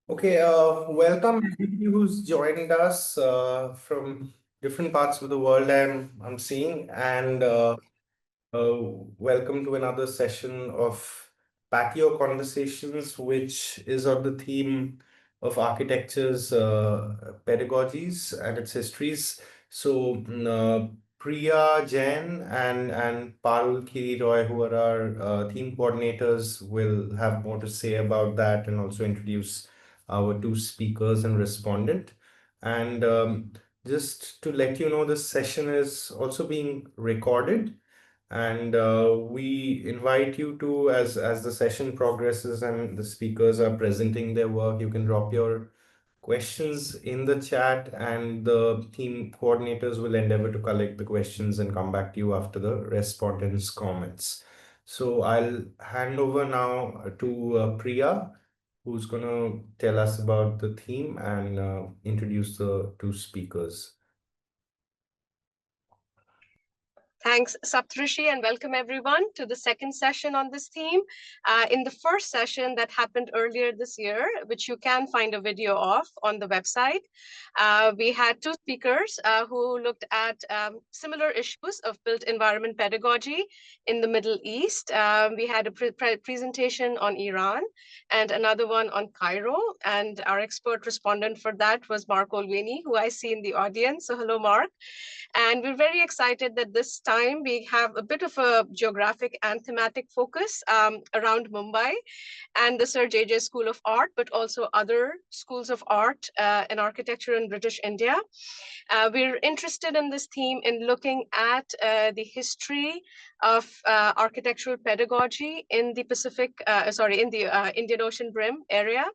Okay, welcome everybody who's joined us from different parts of the world I'm seeing, and uh, welcome to another session of PATIO Conversations, which is on the theme of architecture's pedagogies and its histories. So, Priya Jain and Parul Kiri Roy, who are our theme coordinators, will have more to say about that and also introduce our two speakers and respondent. And just to let you know, this session is also being recorded, and we invite you to, as the session progresses and the speakers are presenting their work, you can drop your questions in the chat, and the team coordinators will endeavor to collect the questions and come back to you after the respondents' comments. So I'll hand over now to Priya, who's going to tell us about the theme and introduce the two speakers. Thanks, Saptrishi, and welcome everyone to the second session on this theme. In the first session that happened earlier this year, which you can find a video of on the website, we had two speakers who looked at similar issues of built environment pedagogy in the Middle East. We had a presentation on Iran and another one on Cairo, and our expert respondent for that was Mark Olveni, who I see in the audience. So hello, Mark. And we're very excited that this time we have a bit of a geographic and thematic focus around Mumbai and the Sir J.J. School of Art, but also other schools of art and architecture in British India. We're interested in this theme in looking at the history of architectural pedagogy in the Indian Ocean Rim area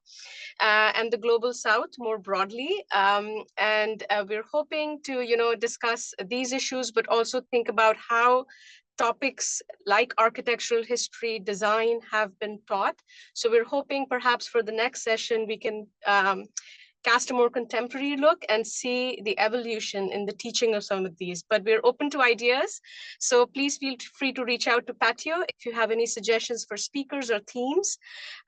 and the global South more broadly. And we're hoping to, discuss these issues, but also think about how topics like architectural history, design have been taught. So we're hoping perhaps for the next session, we can cast a more contemporary look and see the evolution in the teaching of some of these. But we're open to ideas. So please feel free to reach out to PATIO if you have any suggestions for speakers or themes.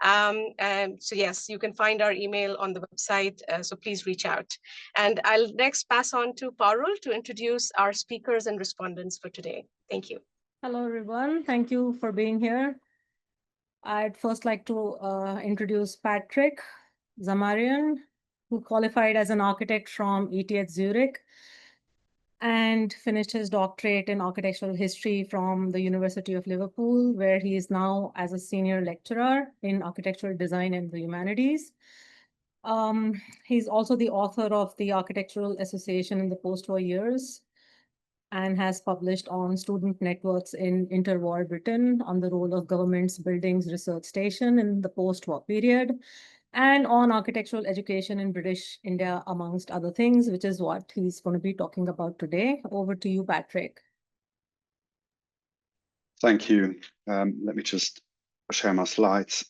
So yes, you can find our email on the website. So please reach out. And I'll next pass on to Parul to introduce our speakers and respondents for today. Thank you. Hello, everyone. Thank you for being here. I'd first like to introduce Patrick Zamarian, who qualified as an architect from ETH Zurich and finished his doctorate in architectural history from the University of Liverpool, where he is now as a senior lecturer in architectural design and the humanities. He's also the author of the Architectural Association in the Post-War Years, and has published on student networks in interwar Britain, on the role of government's buildings research station in the post-war period, and on architectural education in British India, amongst other things, which is what he's going to be talking about today. Over to you, Patrick. Thank you. Let me just share my slides.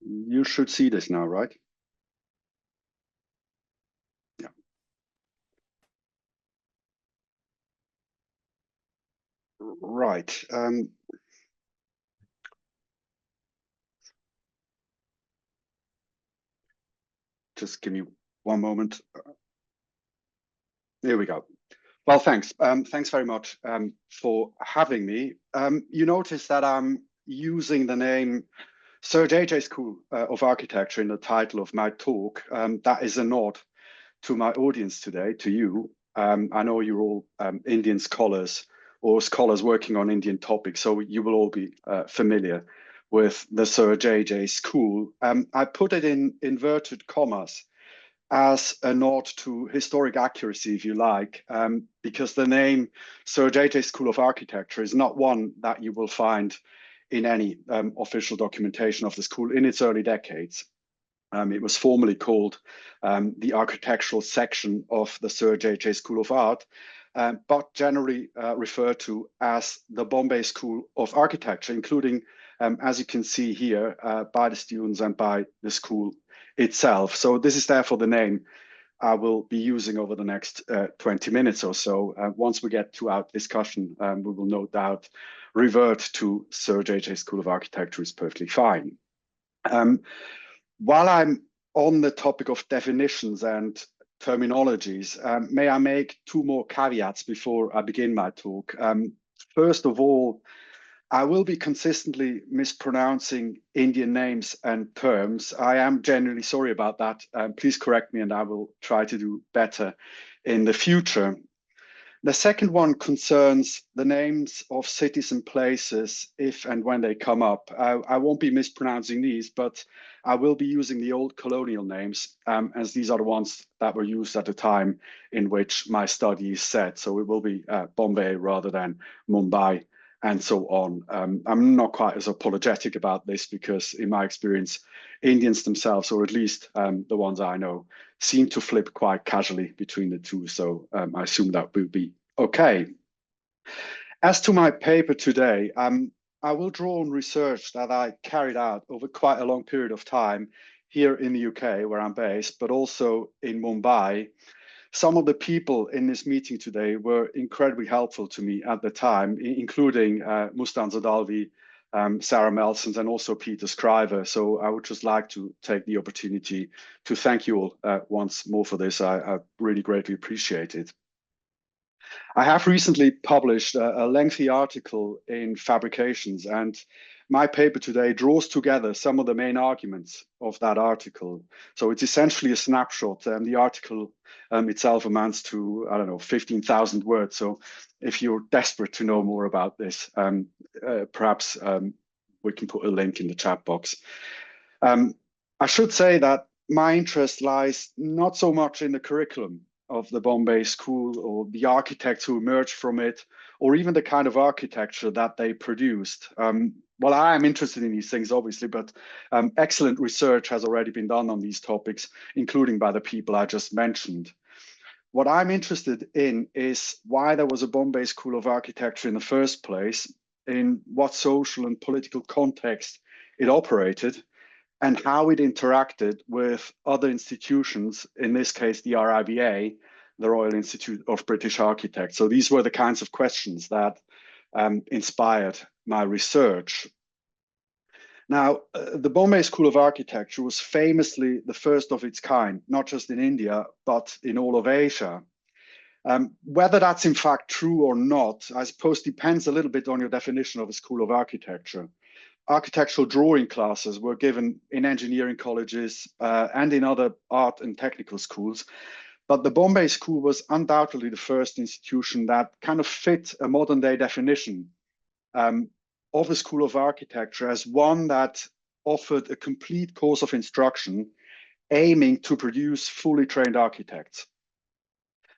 You should see this now, right? Yeah. Right. Just give me one moment. Here we go. Well, thanks. Thanks very much for having me. You notice that I'm using the name Sir J.J. School of Architecture in the title of my talk. That is a nod to my audience today, to you. I know you're all Indian scholars or scholars working on Indian topics, so you will all be familiar with the Sir J.J. School. I put it in inverted commas as a nod to historic accuracy, if you like, because the name Sir J.J. School of Architecture is not one that you will find in any official documentation of the school in its early decades. It was formerly called the architectural section of the Sir J.J. School of Art, but generally referred to as the Bombay School of Architecture, including, as you can see here, by the students and by the school itself. So this is therefore the name I will be using over the next 20 minutes or so. Once we get to our discussion, we will no doubt revert to Sir JJ School of Architecture is perfectly fine. While I'm on the topic of definitions and terminologies, may I make two more caveats before I begin my talk? First of all, I will be consistently mispronouncing Indian names and terms. I am genuinely sorry about that. Please correct me and I will try to do better in the future. The second one concerns the names of cities and places if and when they come up. I won't be mispronouncing these, but I will be using the old colonial names as these are the ones that were used at the time in which my study is set. So it will be Bombay rather than Mumbai, and so on. I'm not quite as apologetic about this because in my experience, Indians themselves, or at least the ones I know, seem to flip quite casually between the two. So I assume that will be okay. As to my paper today, I will draw on research that I carried out over quite a long period of time here in the UK, where I'm based, but also in Mumbai. Some of the people in this meeting today were incredibly helpful to me at the time, including Mustansir Dalvi, Sarah Melsons, and also Peter Scriver. So I would just like to take the opportunity to thank you all once more for this. I really greatly appreciate it. I have recently published a lengthy article in Fabrications, and my paper today draws together some of the main arguments of that article. So it's essentially a snapshot, and the article itself amounts to, I don't know, 15,000 words. So if you're desperate to know more about this, perhaps we can put a link in the chat box. I should say that my interest lies not so much in the curriculum of the Bombay school or the architects who emerged from it, or even the kind of architecture that they produced. Well, I am interested in these things, obviously, but excellent research has already been done on these topics, including by the people I just mentioned. What I'm interested in is why there was a Bombay School of Architecture in the first place, in what social and political context it operated, and how it interacted with other institutions, in this case, the RIBA, the Royal Institute of British Architects. So these were the kinds of questions that inspired my research. Now, the Bombay School of Architecture was famously the first of its kind, not just in India, but in all of Asia. Whether that's in fact true or not, I suppose depends a little bit on your definition of a school of architecture. Architectural drawing classes were given in engineering colleges and in other art and technical schools. But the Bombay School was undoubtedly the first institution that kind of fit a modern day definition of a school of architecture as one that offered a complete course of instruction aiming to produce fully trained architects.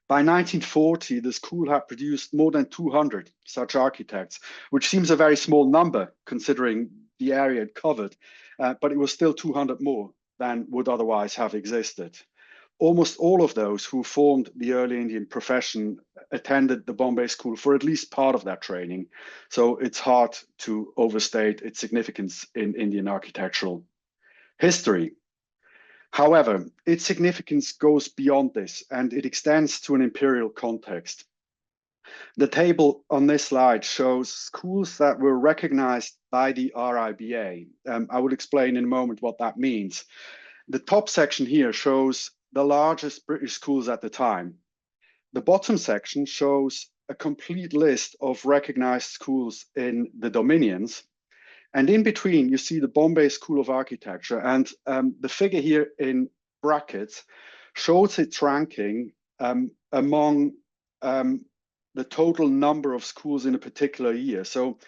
By 1940, the school had produced more than 200 such architects, which seems a very small number considering the area it covered, but it was still 200 more than would otherwise have existed. Almost all of those who formed the early Indian profession attended the Bombay School for at least part of that training, so it's hard to overstate its significance in Indian architectural history. However, its significance goes beyond this, and it extends to an imperial context. The table on this slide shows schools that were recognized by the RIBA. I will explain in a moment what that means. The top section here shows the largest British schools at the time. The bottom section shows a complete list of recognized schools in the Dominions. And in between, you see the Bombay School of Architecture. And the figure here in brackets shows its ranking among the total number of schools in a particular year. So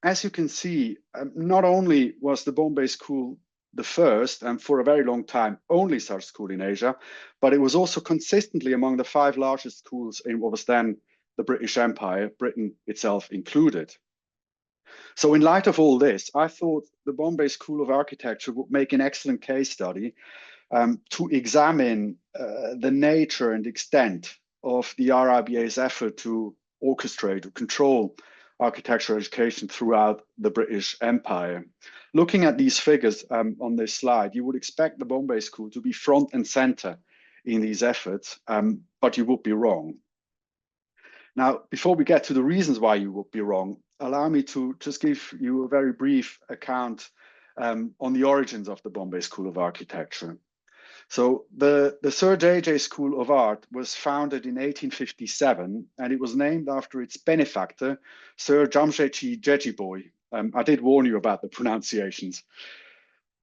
as you can see, not only was the Bombay School the first, and for a very long time, only such school in Asia, but it was also consistently among the 5 largest schools in what was then the British Empire, Britain itself included. So in light of all this, I thought the Bombay School of Architecture would make an excellent case study to examine the nature and extent of the RIBA's effort to orchestrate or control architectural education throughout the British Empire. Looking at these figures on this slide, you would expect the Bombay School to be front and center in these efforts, but you would be wrong. Now, before we get to the reasons why you would be wrong, allow me to just give you a very brief account on the origins of the Bombay School of Architecture. So the Sir J.J. School of Art was founded in 1857, and it was named after its benefactor, Sir Jamsetji Jejiboy. I did warn you about the pronunciations.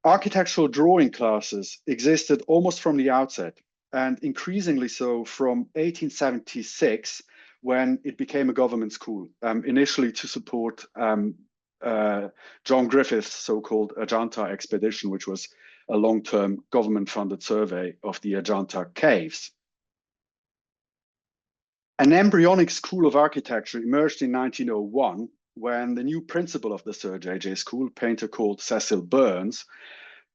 Architectural drawing classes existed almost from the outset, and increasingly so from 1876, when it became a government school, initially to support John Griffith's so-called Ajanta expedition, which was a long-term government-funded survey of the Ajanta caves. An embryonic school of architecture emerged in 1901 when the new principal of the Sir J.J. School, a painter called Cecil Burns,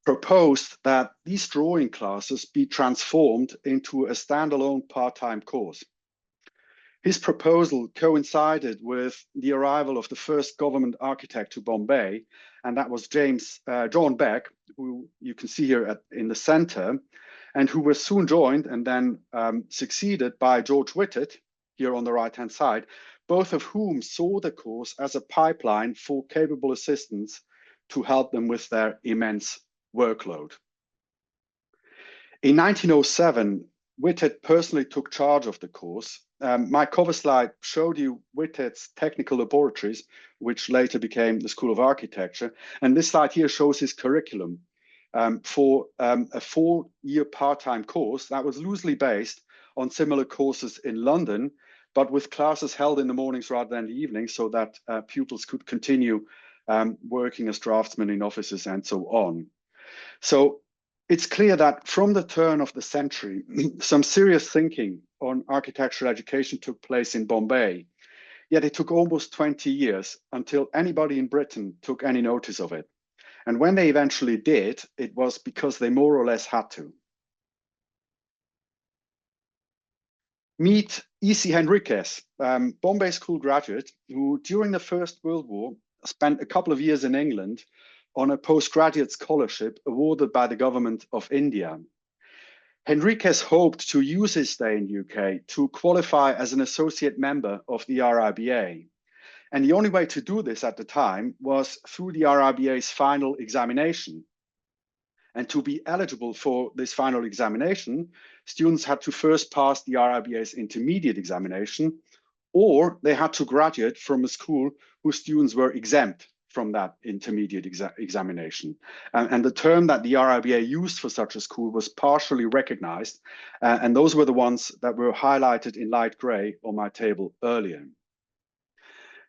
proposed that these drawing classes be transformed into a standalone part-time course. His proposal coincided with the arrival of the first government architect to Bombay, and that was John Beck, who you can see here in the center, and who was soon joined and then succeeded by George Whitted, here on the right-hand side, both of whom saw the course as a pipeline for capable assistants to help them with their immense workload. In 1907, Whitted personally took charge of the course. My cover slide showed you Whitted's technical laboratories, which later became the School of Architecture. And this slide here shows his curriculum for a 4-year part-time course that was loosely based on similar courses in London, but with classes held in the mornings rather than the evenings, so that pupils could continue working as draftsmen in offices and so on. So it's clear that from the turn of the century, some serious thinking on architectural education took place in Bombay, yet it took almost 20 years until anybody in Britain took any notice of it. And when they eventually did, it was because they more or less had to. Meet E.C. Henriquez, Bombay School graduate, who during the First World War spent a couple of years in England on a postgraduate scholarship awarded by the government of India. Henriquez hoped to use his stay in the UK to qualify as an associate member of the RIBA. And the only way to do this at the time was through the RIBA's final examination. And to be eligible for this final examination, students had to first pass the RIBA's intermediate examination, or they had to graduate from a school whose students were exempt from that intermediate examination. And the term that the RIBA used for such a school was partially recognized, and those were the ones that were highlighted in light gray on my table earlier.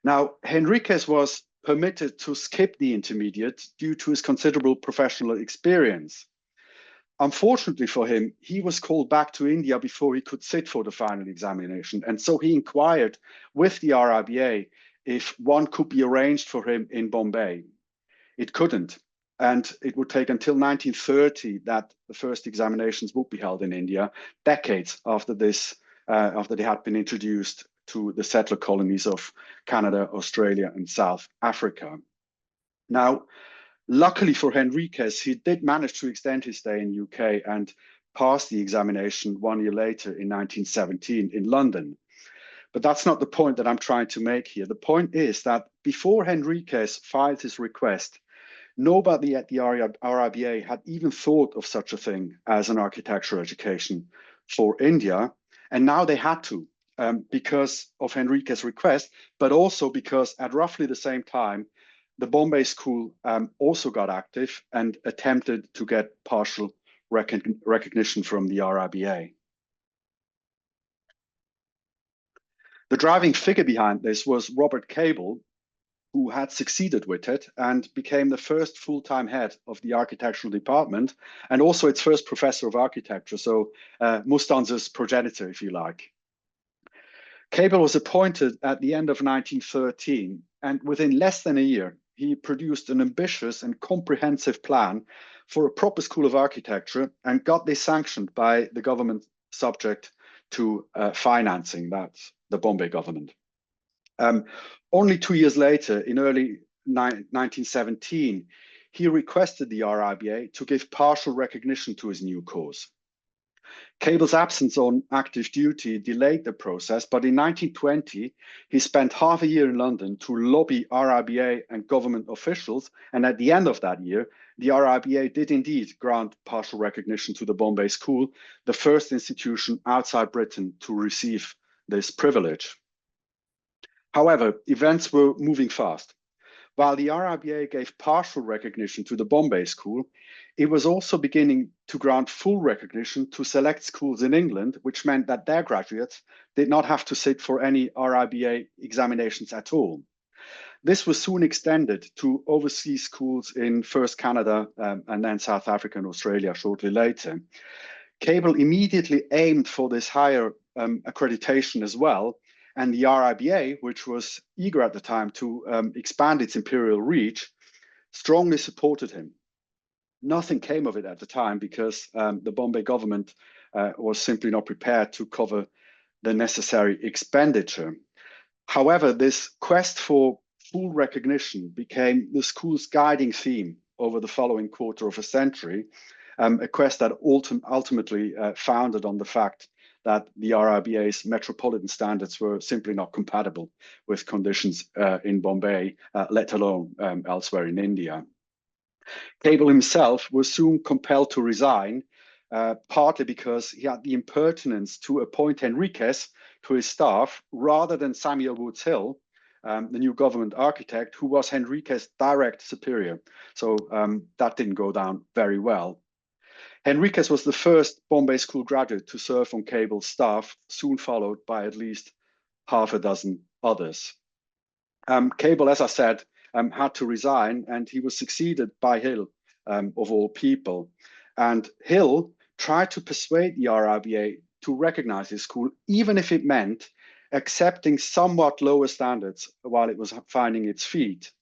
Now, Henriquez was permitted to skip the intermediate due to his considerable professional experience. Unfortunately for him, he was called back to India before he could sit for the final examination. And so he inquired with the RIBA if one could be arranged for him in Bombay. It couldn't. And it would take until 1930 that the first examinations would be held in India, decades after this, after they had been introduced to the settler colonies of Canada, Australia, and South Africa. Now, luckily for Henriquez, he did manage to extend his stay in the UK and pass the examination 1 year later in 1917 in London. But that's not the point that I'm trying to make here. The point is that before Henriquez filed his request, nobody at the RIBA had even thought of such a thing as an architectural education for India. And now they had to, because of Henriquez's request, but also because at roughly the same time, the Bombay School also got active and attempted to get partial recognition from the RIBA. The driving figure behind this was Robert Cable, who had succeeded Whitted and became the first full-time head of the architectural department and also its first professor of architecture, so Mustansir's progenitor, if you like. Cable was appointed at the end of 1913, and within less than a year, he produced an ambitious and comprehensive plan for a proper school of architecture and got this sanctioned by the government subject to financing, that's the Bombay government. Only 2 years later, in early 1917, he requested the RIBA to give partial recognition to his new course. Cable's absence on active duty delayed the process, but in 1920, he spent half a year in London to lobby RIBA and government officials, and at the end of that year, the RIBA did indeed grant partial recognition to the Bombay School, the first institution outside Britain to receive this privilege. However, events were moving fast. While the RIBA gave partial recognition to the Bombay School, it was also beginning to grant full recognition to select schools in England, which meant that their graduates did not have to sit for any RIBA examinations at all. This was soon extended to overseas schools in first Canada and then South Africa and Australia shortly later. Cable immediately aimed for this higher accreditation as well, and the RIBA, which was eager at the time to expand its imperial reach, strongly supported him. Nothing came of it at the time because the Bombay government was simply not prepared to cover the necessary expenditure. However, this quest for full recognition became the school's guiding theme over the following quarter of a century, a quest that ultimately founded on the fact that the RIBA's metropolitan standards were simply not compatible with conditions in Bombay, let alone elsewhere in India. Cable himself was soon compelled to resign, partly because he had the impertinence to appoint Henriques to his staff rather than Samuel Woods Hill, the new government architect, who was Henriques' direct superior. So that didn't go down very well. Henriques was the first Bombay School graduate to serve on Cable's staff, soon followed by at least half a dozen others. Cable, as I said, had to resign, and he was succeeded by Hill, of all people. And Hill tried to persuade the RIBA to recognize his school, even if it meant accepting somewhat lower standards while it was finding its feet.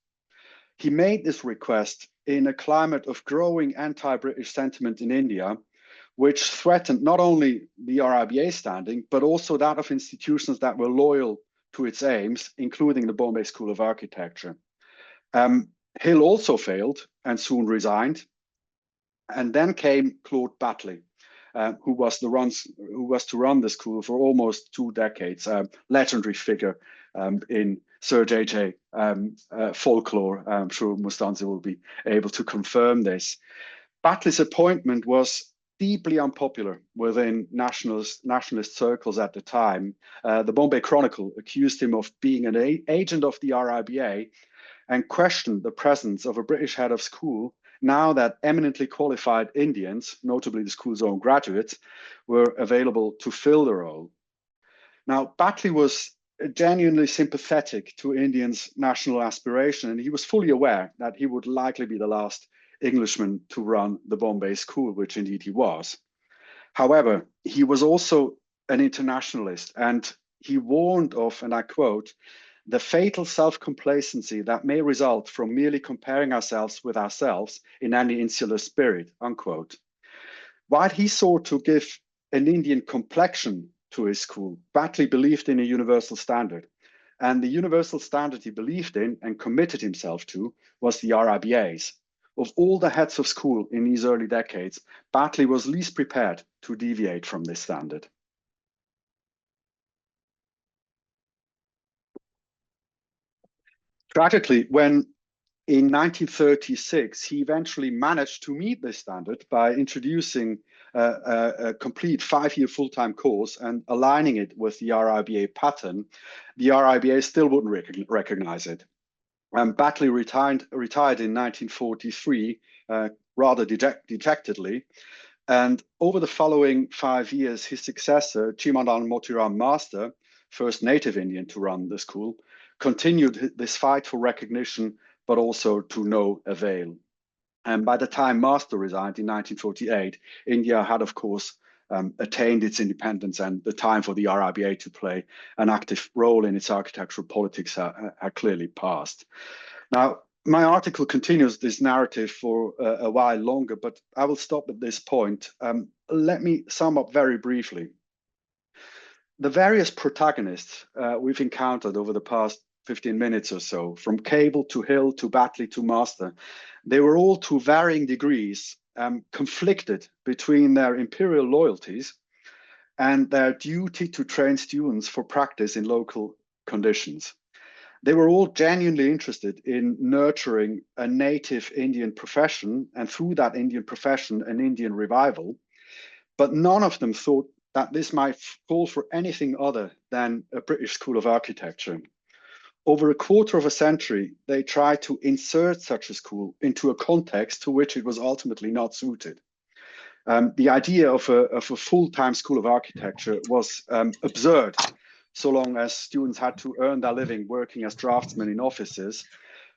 He made this request in a climate of growing anti-British sentiment in India, which threatened not only the RIBA standing, but also that of institutions that were loyal to its aims, including the Bombay School of Architecture. Hill also failed and soon resigned. And then came Claude Batley, who was to run the school for almost 2 decades, a legendary figure in Sir JJ folklore. I'm sure Mustansir will be able to confirm this. Batley's appointment was deeply unpopular within nationalist circles at the time. The Bombay Chronicle accused him of being an agent of the RIBA and questioned the presence of a British head of school now that eminently qualified Indians, notably the school's own graduates, were available to fill the role. Now, Batley was genuinely sympathetic to Indians' national aspiration, and he was fully aware that he would likely be the last Englishman to run the Bombay School, which indeed he was. However, he was also an internationalist, and he warned of, and I quote, "the fatal self-complacency that may result from merely comparing ourselves with ourselves in any insular spirit," unquote. While he sought to give an Indian complexion to his school, Batley believed in a universal standard. And the universal standard he believed in and committed himself to was the RIBA's. Of all the heads of school in these early decades, Batley was least prepared to deviate from this standard. Tragically, when in 1936, he eventually managed to meet this standard by introducing a complete 5-year full-time course and aligning it with the RIBA pattern. The RIBA still wouldn't recognize it. Batley retired in 1943, rather dejectedly. And over the following 5 years, his successor, Chimadan Motiram Master, first native Indian to run the school, continued this fight for recognition, but also to no avail. And by the time Master resigned in 1948, India had, of course, attained its independence, and the time for the RIBA to play an active role in its architectural politics had clearly passed. Now, my article continues this narrative for a while longer, but I will stop at this point. Let me sum up very briefly. The various protagonists we've encountered over the past 15 minutes or so, from Cable to Hill to Batley to Master, they were all to varying degrees conflicted between their imperial loyalties and their duty to train students for practice in local conditions. They were all genuinely interested in nurturing a native Indian profession, and through that Indian profession, an Indian revival. But none of them thought that this might call for anything other than a British School of Architecture. Over a quarter of a century, they tried to insert such a school into a context to which it was ultimately not suited. The idea of a full-time School of Architecture was absurd, so long as students had to earn their living working as draftsmen in offices.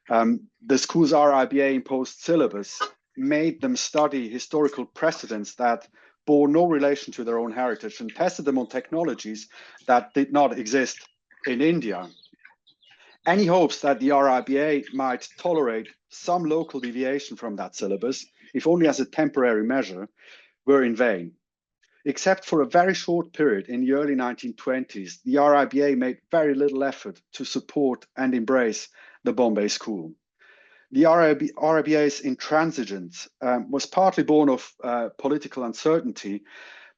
The school's RIBA imposed syllabus made them study historical precedents that bore no relation to their own heritage and tested them on technologies that did not exist in India. Any hopes that the RIBA might tolerate some local deviation from that syllabus, if only as a temporary measure, were in vain. Except for a very short period in the early 1920s, the RIBA made very little effort to support and embrace the Bombay School. The RIBA's intransigence was partly born of political uncertainty,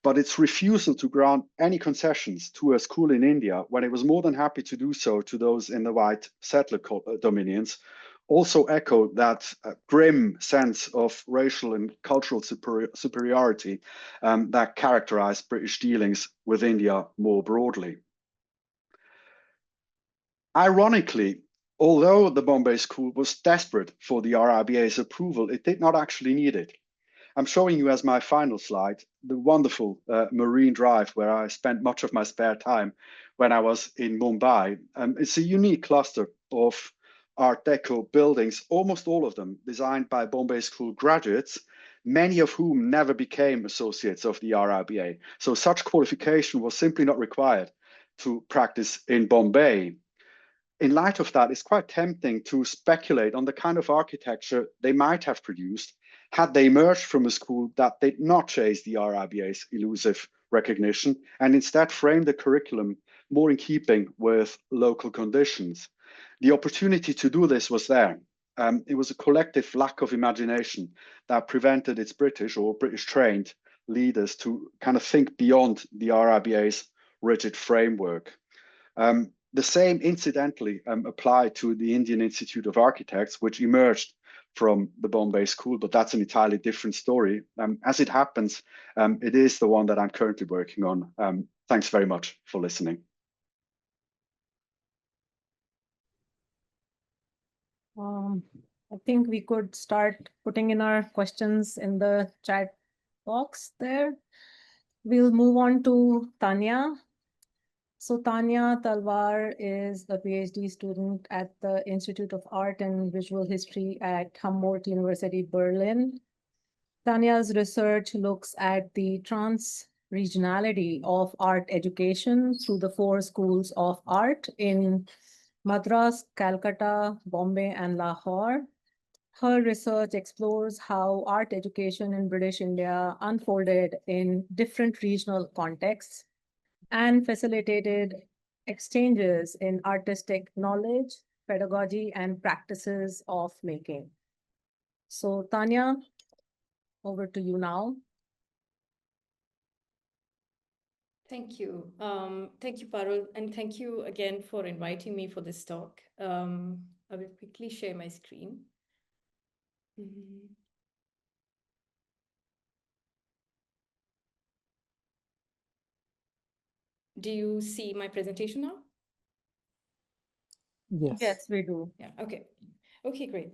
but its refusal to grant any concessions to a school in India, when it was more than happy to do so to those in the white settler dominions, also echoed that grim sense of racial and cultural superiority that characterized British dealings with India more broadly. Ironically, although the Bombay School was desperate for the RIBA's approval, it did not actually need it. I'm showing you as my final slide the wonderful Marine Drive where I spent much of my spare time when I was in Mumbai. It's a unique cluster of Art Deco buildings, almost all of them designed by Bombay School graduates, many of whom never became associates of the RIBA. So such qualification was simply not required to practice in Bombay. In light of that, it's quite tempting to speculate on the kind of architecture they might have produced had they emerged from a school that did not chase the RIBA's elusive recognition and instead framed the curriculum more in keeping with local conditions. The opportunity to do this was there. It was a collective lack of imagination that prevented its British or British trained leaders to kind of think beyond the RIBA's rigid framework. The same incidentally applied to the Indian Institute of Architects, which emerged from the Bombay School, but that's an entirely different story. As it happens, it is the one that I'm currently working on. Thanks very much for listening. I think we could start putting in our questions in the chat box there. We'll move on to Tanya. So Tanya Talwar is a PhD student at the Institute of Art and Visual History at Humboldt University, Berlin. Tanya's research looks at the trans-regionality of art education through the 4 schools of art in Madras, Calcutta, Bombay, and Lahore. Her research explores how art education in British India unfolded in different regional contexts and facilitated exchanges in artistic knowledge, pedagogy, and practices of making. So Tanya, over to you now. Thank you. Thank you, Parul, and thank you again for inviting me for this talk. I will quickly share my screen. Do you see my presentation now? Yes, we do. Yeah, okay. Okay, great.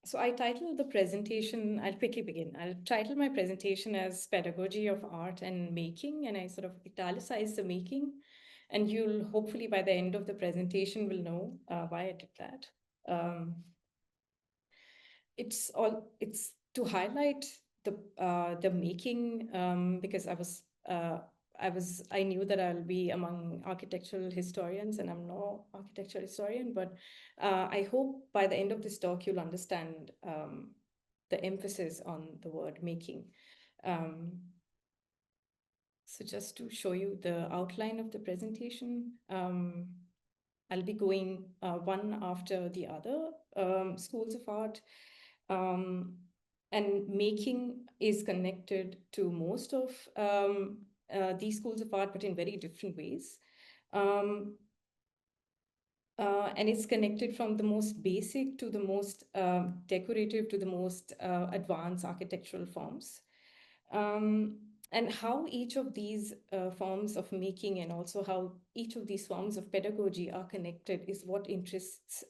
So I titled the presentation, I'll quickly begin. I'll title my presentation as Pedagogy of Art and Making, and I sort of italicized the making. And you'll hopefully by the end of the presentation will know why I did that. It's to highlight the making because I knew that I'll be among architectural historians, and I'm no architectural historian, but I hope by the end of this talk you'll understand the emphasis on the word making. So just to show you the outline of the presentation, I'll be going one after the other schools of art. And making is connected to most of these schools of art, but in very different ways. And it's connected from the most basic to the most decorative to the most advanced architectural forms. And how each of these forms of making and also how each of these forms of pedagogy are connected is what interests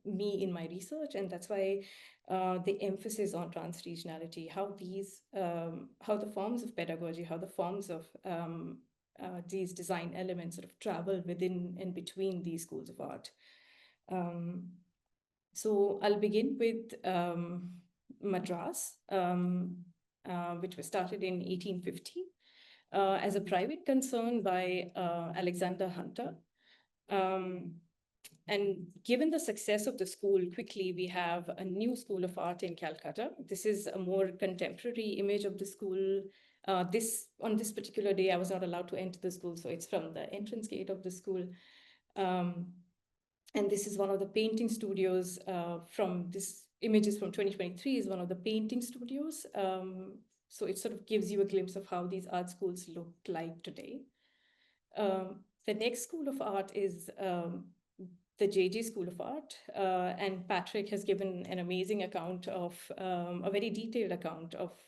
me in my research. And that's why the emphasis on transregionality, how the forms of pedagogy, how the forms of these design elements sort of travel within and between these schools of art. So I'll begin with Madras, which was started in 1850 as a private concern by Alexander Hunter. And given the success of the school, quickly we have a new school of art in Calcutta. This is a more contemporary image of the school. On this particular day, I was not allowed to enter the school, so it's from the entrance gate of the school. And this is one of the painting studios from this images from 2023 is one of the painting studios. So it sort of gives you a glimpse of how these art schools look like today. The next school of art is the JJ School of Art, and Patrick has given an amazing account of, a very detailed account of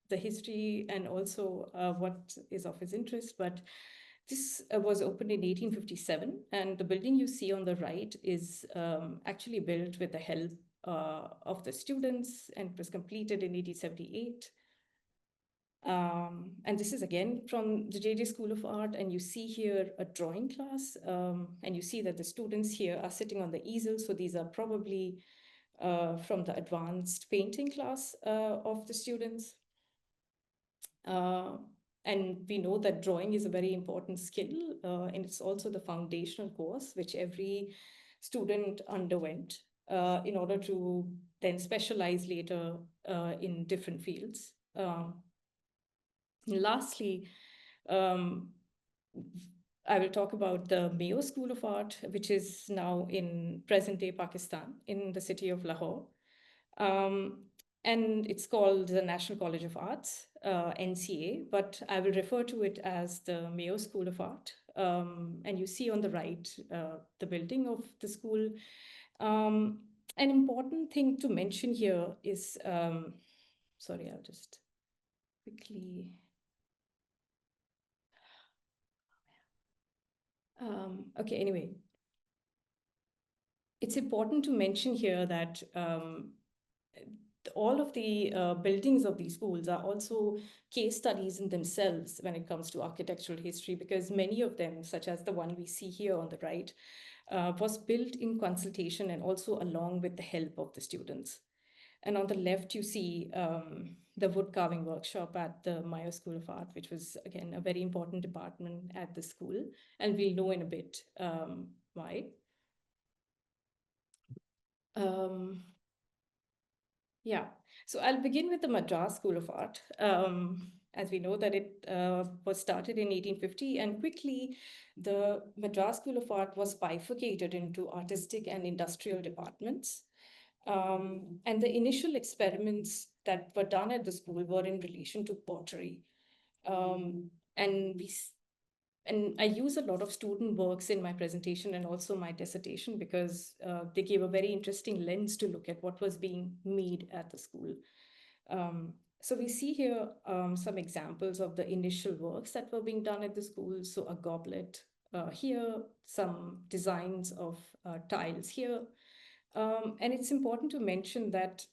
the history and also what is of his interest. But this was opened in 1857, and the building you see on the right is actually built with the help of the students, and it was completed in 1878. And this is again from the JJ School of Art, and you see here a drawing class, and you see that the students here are sitting on the easel. So these are probably from the advanced painting class of the students. And we know that drawing is a very important skill, and it's also the foundational course which every student underwent in order to then specialize later in different fields. Lastly, I will talk about the Mayo School of Art, which is now in present-day Pakistan in the city of Lahore. And it's called the National College of Arts, NCA, but I will refer to it as the Mayo School of Art. And you see on the right the building of the school. An important thing to mention here is, sorry, I'll just quickly. Okay, anyway, it's important to mention here that all of the buildings of these schools are also case studies in themselves when it comes to architectural history, because many of them, such as the one we see here on the right, was built in consultation and also along with the help of the students. And on the left, you see the wood carving workshop at the Mayo School of Art, which was, again, a very important department at the school. And we'll know in a bit why. Yeah, so I'll begin with the Madras School of Art. As we know that it was started in 1850, and quickly the Madras School of Art was bifurcated into artistic and industrial departments. And the initial experiments that were done at the school were in relation to pottery. And I use a lot of student works in my presentation and also my dissertation because they gave a very interesting lens to look at what was being made at the school. So we see here some examples of the initial works that were being done at the school. So a goblet here, some designs of tiles here. And it's important to mention that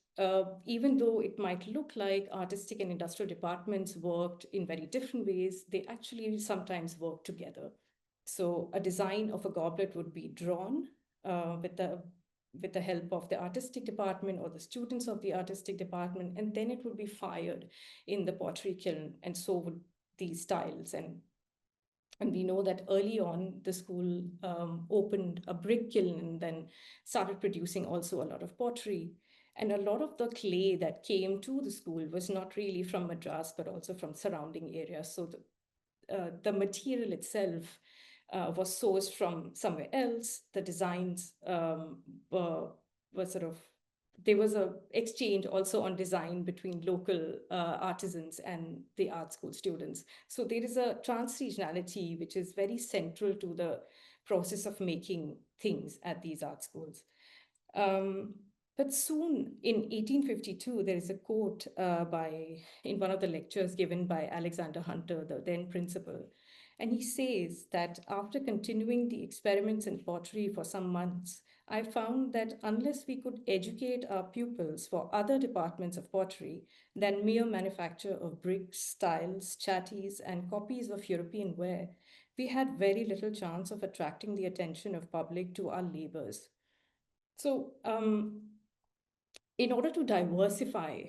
even though it might look like artistic and industrial departments worked in very different ways, they actually sometimes work together. So a design of a goblet would be drawn with the help of the artistic department or the students of the artistic department, and then it would be fired in the pottery kiln, and so would these tiles. And we know that early on, the school opened a brick kiln and then started producing also a lot of pottery. And a lot of the clay that came to the school was not really from Madras, but also from surrounding areas. So the material itself was sourced from somewhere else. The designs were sort of there was a exchange also on design between local artisans and the art school students. So there is a transregionality which is very central to the process of making things at these art schools. But soon in 1852, there is a quote in one of the lectures given by Alexander Hunter, the then principal. And he says that after continuing the experiments in pottery for some months, I found that unless we could educate our pupils for other departments of pottery than mere manufacture of bricks, tiles, chatties, and copies of European ware, we had very little chance of attracting the attention of public to our labors. So, in order to diversify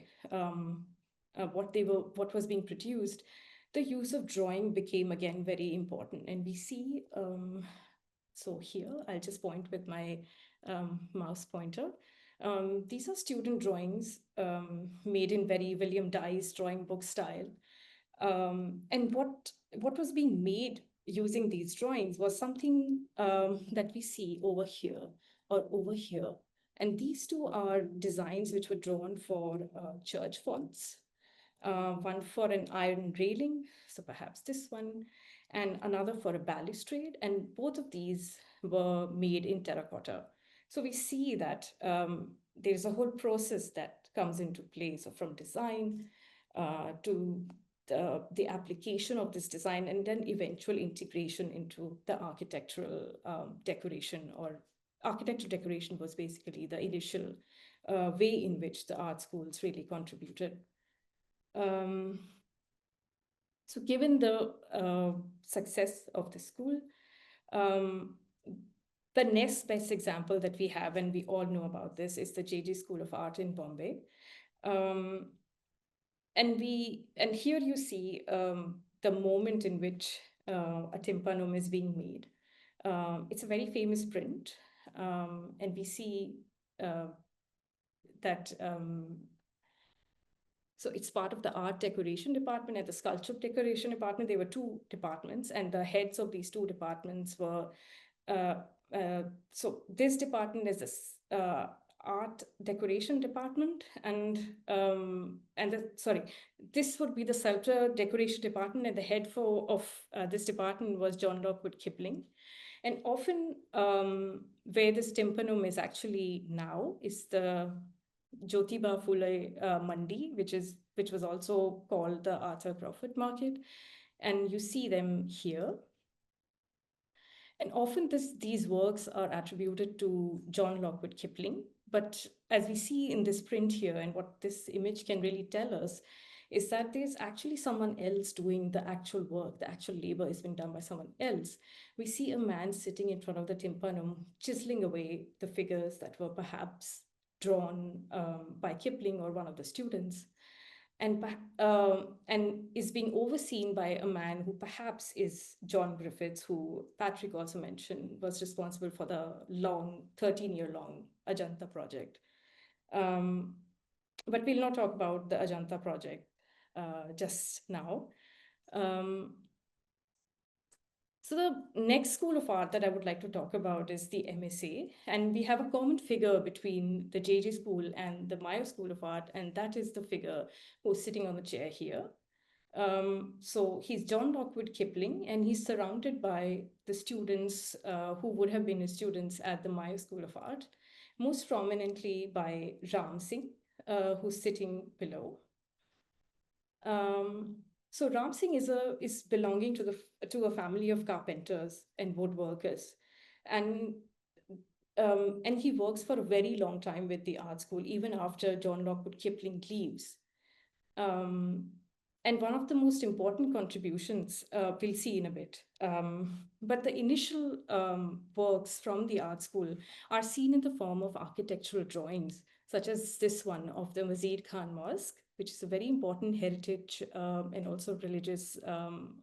what was being produced, the use of drawing became again very important. And we see, so here, I'll just point with my mouse pointer. These are student drawings made in very William Dye's drawing book style. And what was being made using these drawings was something that we see over here or over here. And these two are designs which were drawn for church fonts, one for an iron railing, so perhaps this one, and another for a balustrade. And both of these were made in terracotta. So we see that there's a whole process that comes into play. So from design to the application of this design, and then eventual integration into the architectural decoration. Or architectural decoration was basically the initial way in which the art schools really contributed. So given the success of the school, the next best example that we have, and we all know about this, is the JJ School of Art in Bombay. And here you see the moment in which a tympanum is being made. It's a very famous print, and we see that so it's part of the art decoration department and the sculpture decoration department. There were two departments, and the heads of these two departments were so this department is this art decoration department, and this would be the sculpture decoration department, and the head of this department was John Lockwood Kipling. And often where this tympanum is actually now is the Jyotiba Phule Mandi, which was also called the Arthur Crawford Market, and you see them here. And often these works are attributed to John Lockwood Kipling, but as we see in this print here, and what this image can really tell us, is that there's actually someone else doing the actual work. The actual labor is being done by someone else. We see a man sitting in front of the tympanum, chiseling away the figures that were perhaps drawn by Kipling or one of the students, and is being overseen by a man who perhaps is John Griffiths, who Patrick also mentioned was responsible for the 13-year-long Ajanta project. But we'll not talk about the Ajanta project just now. So the next school of art that I would like to talk about is the MSA. And we have a common figure between the JJ School and the Mayo School of Art, and that is the figure who's sitting on the chair here. So he's John Lockwood Kipling, and he's surrounded by the students who would have been his students at the Mayo School of Art, most prominently by Ram Singh, who's sitting below. So Ram Singh is belonging to a family of carpenters and woodworkers, and he works for a very long time with the art school, even after John Lockwood Kipling leaves. And one of the most important contributions we'll see in a bit. But the initial works from the art school are seen in the form of architectural drawings, such as this one of the Mazid Khan Mosque, which is a very important heritage and also religious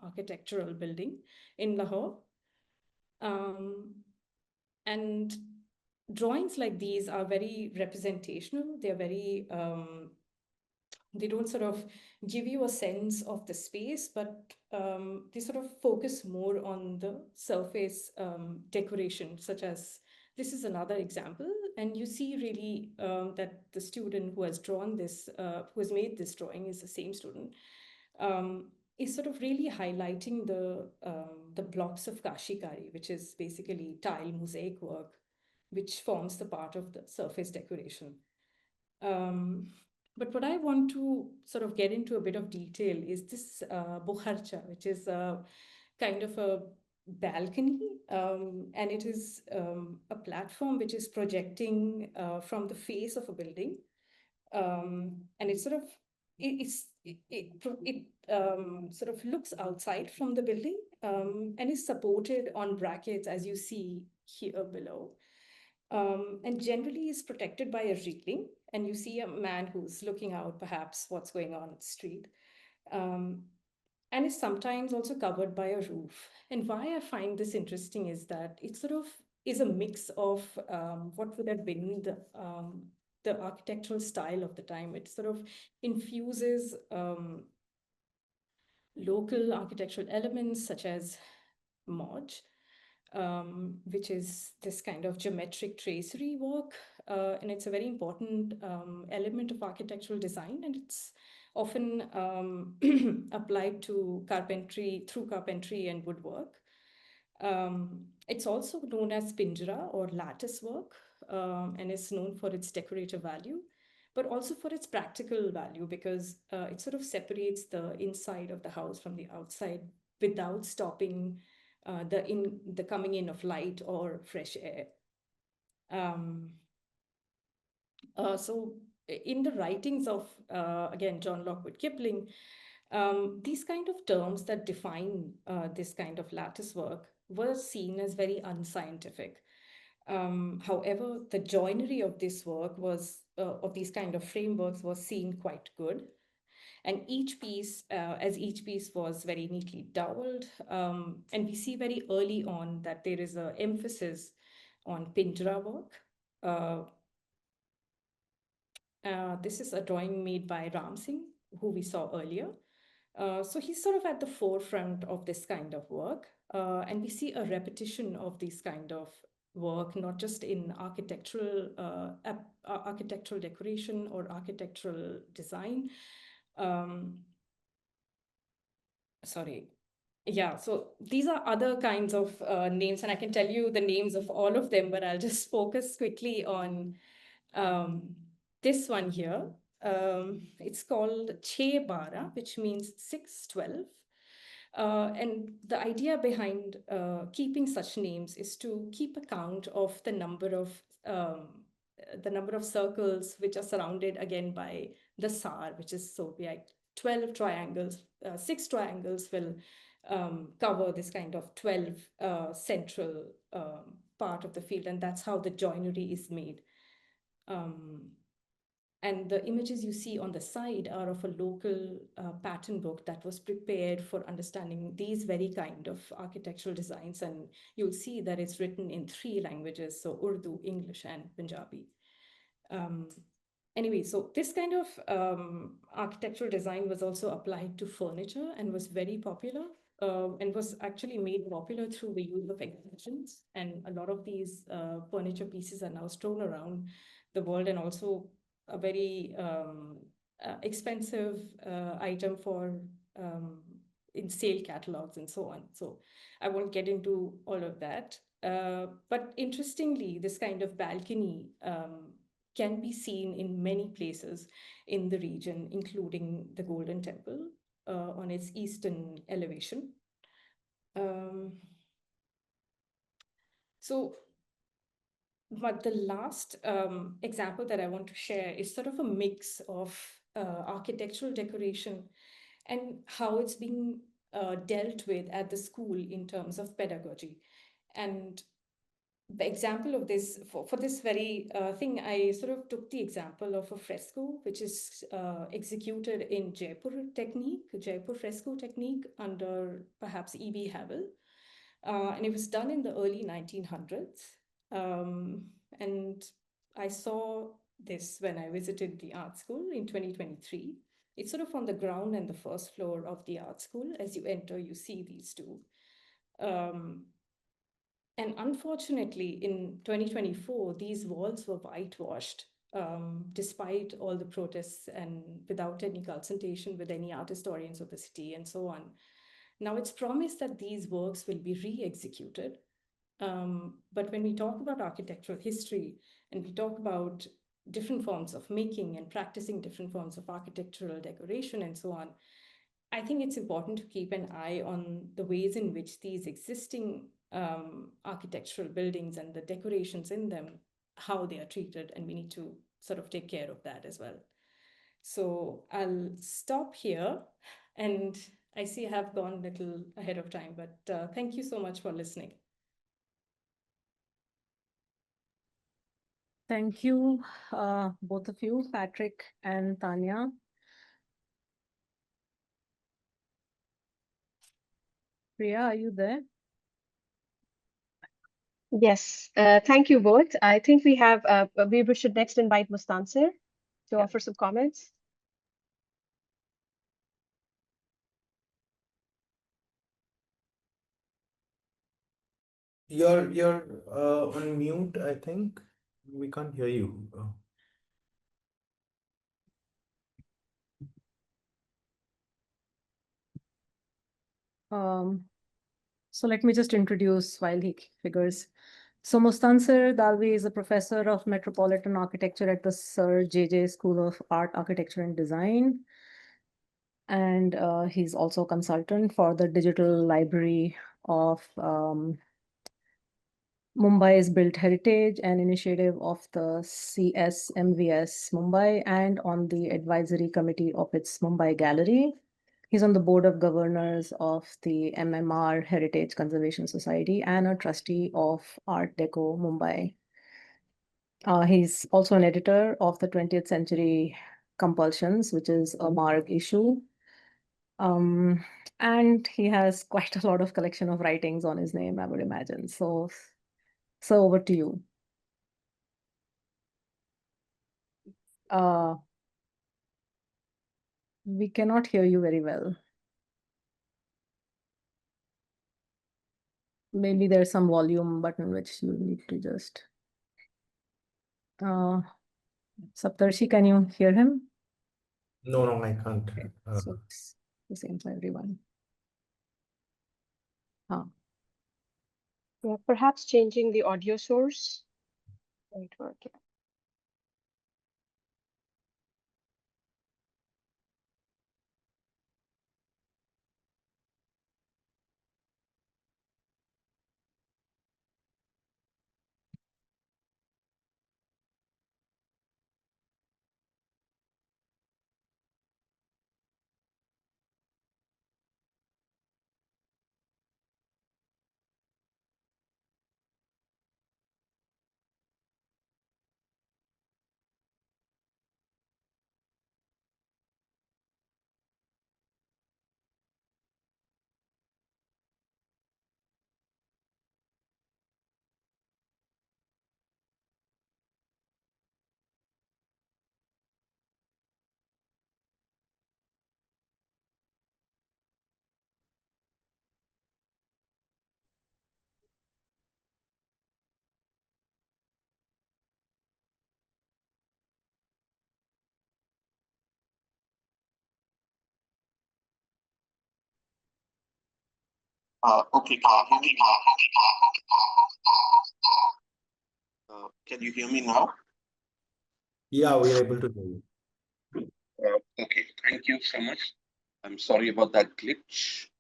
architectural building in Lahore. And drawings like these are very representational. They're very, they don't sort of give you a sense of the space, but they sort of focus more on the surface decoration, such as this is another example, And you see really that the student who has drawn this, who has made this drawing is the same student, is sort of really highlighting the blocks of kashikari, which is basically tile mosaic work, which forms the part of the surface decoration. But what I want to sort of get into a bit of detail is this bukharcha, which is a kind of a balcony, and it is a platform which is projecting from the face of a building, and it's sort of it sort of looks outside from the building, and is supported on brackets, as you see here below, and generally is protected by a railing, and you see a man who's looking out perhaps what's going on the street. And is sometimes also covered by a roof. And why I find this interesting is that it sort of is a mix of what would have been the architectural style of the time. It sort of infuses local architectural elements such as moj, which is this kind of geometric tracery work. And it's a very important element of architectural design, and it's often applied to carpentry, through carpentry and woodwork. It's also known as pinjra or lattice work, and is known for its decorative value, but also for its practical value, because it sort of separates the inside of the house from the outside without stopping the coming in of light or fresh air. So in the writings of, again, John Lockwood Kipling, these kind of terms that define this kind of lattice work were seen as very unscientific. However, the joinery of this work was, of these kind of frameworks, was seen quite good. And each piece, as each piece was very neatly doweled, and we see very early on that there is an emphasis on pinjra work. This is a drawing made by Ram Singh, who we saw earlier. So he's sort of at the forefront of this kind of work. And we see a repetition of this kind of work, not just in architectural decoration or architectural design. Sorry. Yeah, so these are other kinds of names, and I can tell you the names of all of them, but I'll just focus quickly on this one here. It's called Che Bara, which means 612. And the idea behind keeping such names is to keep account of the number of circles which are surrounded again by the SAR, which is, so we like 12 triangles, 6 triangles will cover this kind of 12 central part of the field, and that's how the joinery is made. And the images you see on the side are of a local pattern book that was prepared for understanding these very kind of architectural designs. And you'll see that it's written in 3 languages, so Urdu, English, and Punjabi. Anyway, so this kind of architectural design was also applied to furniture and was very popular, and was actually made popular through the use of exhibitions. And a lot of these furniture pieces are now strewn around the world, and also a very expensive item for in sale catalogs and so on. So I won't get into all of that. But interestingly, this kind of balcony can be seen in many places in the region, including the Golden Temple on its eastern elevation. But the last example that I want to share is sort of a mix of architectural decoration and how it's being dealt with at the school in terms of pedagogy. And the example of this, for this very thing, I sort of took the example of a fresco, which is executed in Jaipur fresco technique under perhaps E.B. Havel. And it was done in the early 1900s. And I saw this when I visited the art school in 2023. It's sort of on the ground and the first floor of the art school. As you enter, you see these two. And unfortunately, in 2024, these walls were whitewashed, despite all the protests and without any consultation with any art historians of the city and so on. Now, it's promised that these works will be re-executed. But when we talk about architectural history and we talk about different forms of making and practicing different forms of architectural decoration and so on, I think it's important to keep an eye on the ways in which these existing architectural buildings and the decorations in them, how they are treated, and we need to sort of take care of that as well. So I'll stop here, and I see I have gone a little ahead of time, but thank you so much for listening. Thank you, both of you, Patrick and Tanya. Priya, are you there? Yes, thank you both. I think we should next invite Mustansir to offer some comments. You're on mute, I think. We can't hear you. So let me just introduce while he figures. So Mustansir Dalvi is a professor of metropolitan architecture at the Sir J.J. School of Art, Architecture and Design. And he's also a consultant for the Digital Library of Mumbai's Built Heritage, an initiative of the CSMVS Mumbai, and on the advisory committee of its Mumbai Gallery. He's on the board of governors of the MMR Heritage Conservation Society and a trustee of Art Deco Mumbai. He's also an editor of the 20th Century Compulsions, which is a MARG issue. And he has quite a lot of collection of writings on his name, I would imagine. So over to you. We cannot hear you very well. Maybe there's some volume button which you need to just. Saptarshi, can you hear him? No, I can't. Okay. So it's the same for everyone. Yeah, perhaps changing the audio source might work. Yeah. Okay, can you hear me now? Can you hear me now? Yeah, we're able to hear you. Okay, thank you so much. I'm sorry about that glitch.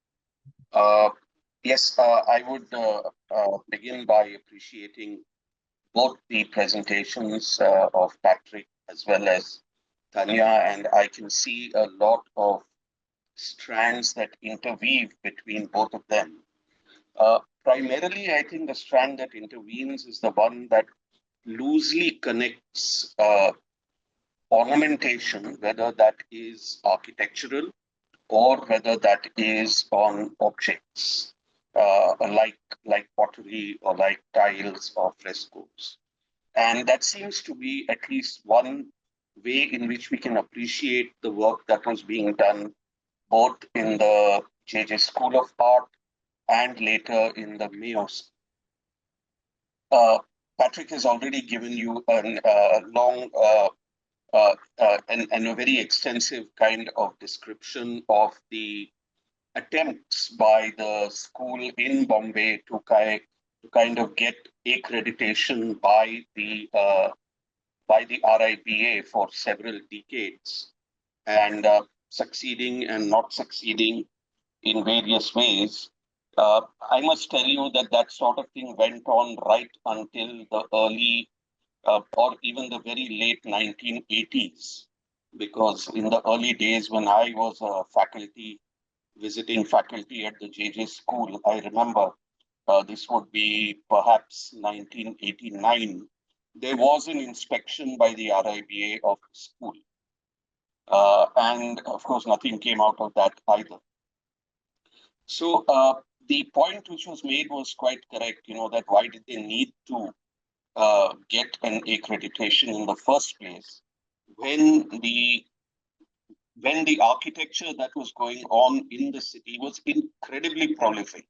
Yes, I would begin by appreciating both the presentations of Patrick as well as Tanya, and I can see a lot of strands that interweave between both of them. Primarily, I think the strand that intervenes is the one that loosely connects ornamentation, whether that is architectural or whether that is on objects like pottery or like tiles or frescoes. And that seems to be at least one way in which we can appreciate the work that was being done both in the JJ School of Art and later in the Mayo School. Patrick has already given you a long and a very extensive kind of description of the attempts by the school in Bombay to kind of get accreditation by the RIBA for several decades, and succeeding and not succeeding in various ways. I must tell you that that sort of thing went on right until the early or even the very late 1980s, because in the early days when I was a visiting faculty at the JJ school, I remember this would be perhaps 1989, there was an inspection by the RIBA of the school. And of course, nothing came out of that either. So the point which was made was quite correct, that why did they need to get an accreditation in the first place when the architecture that was going on in the city was incredibly prolific,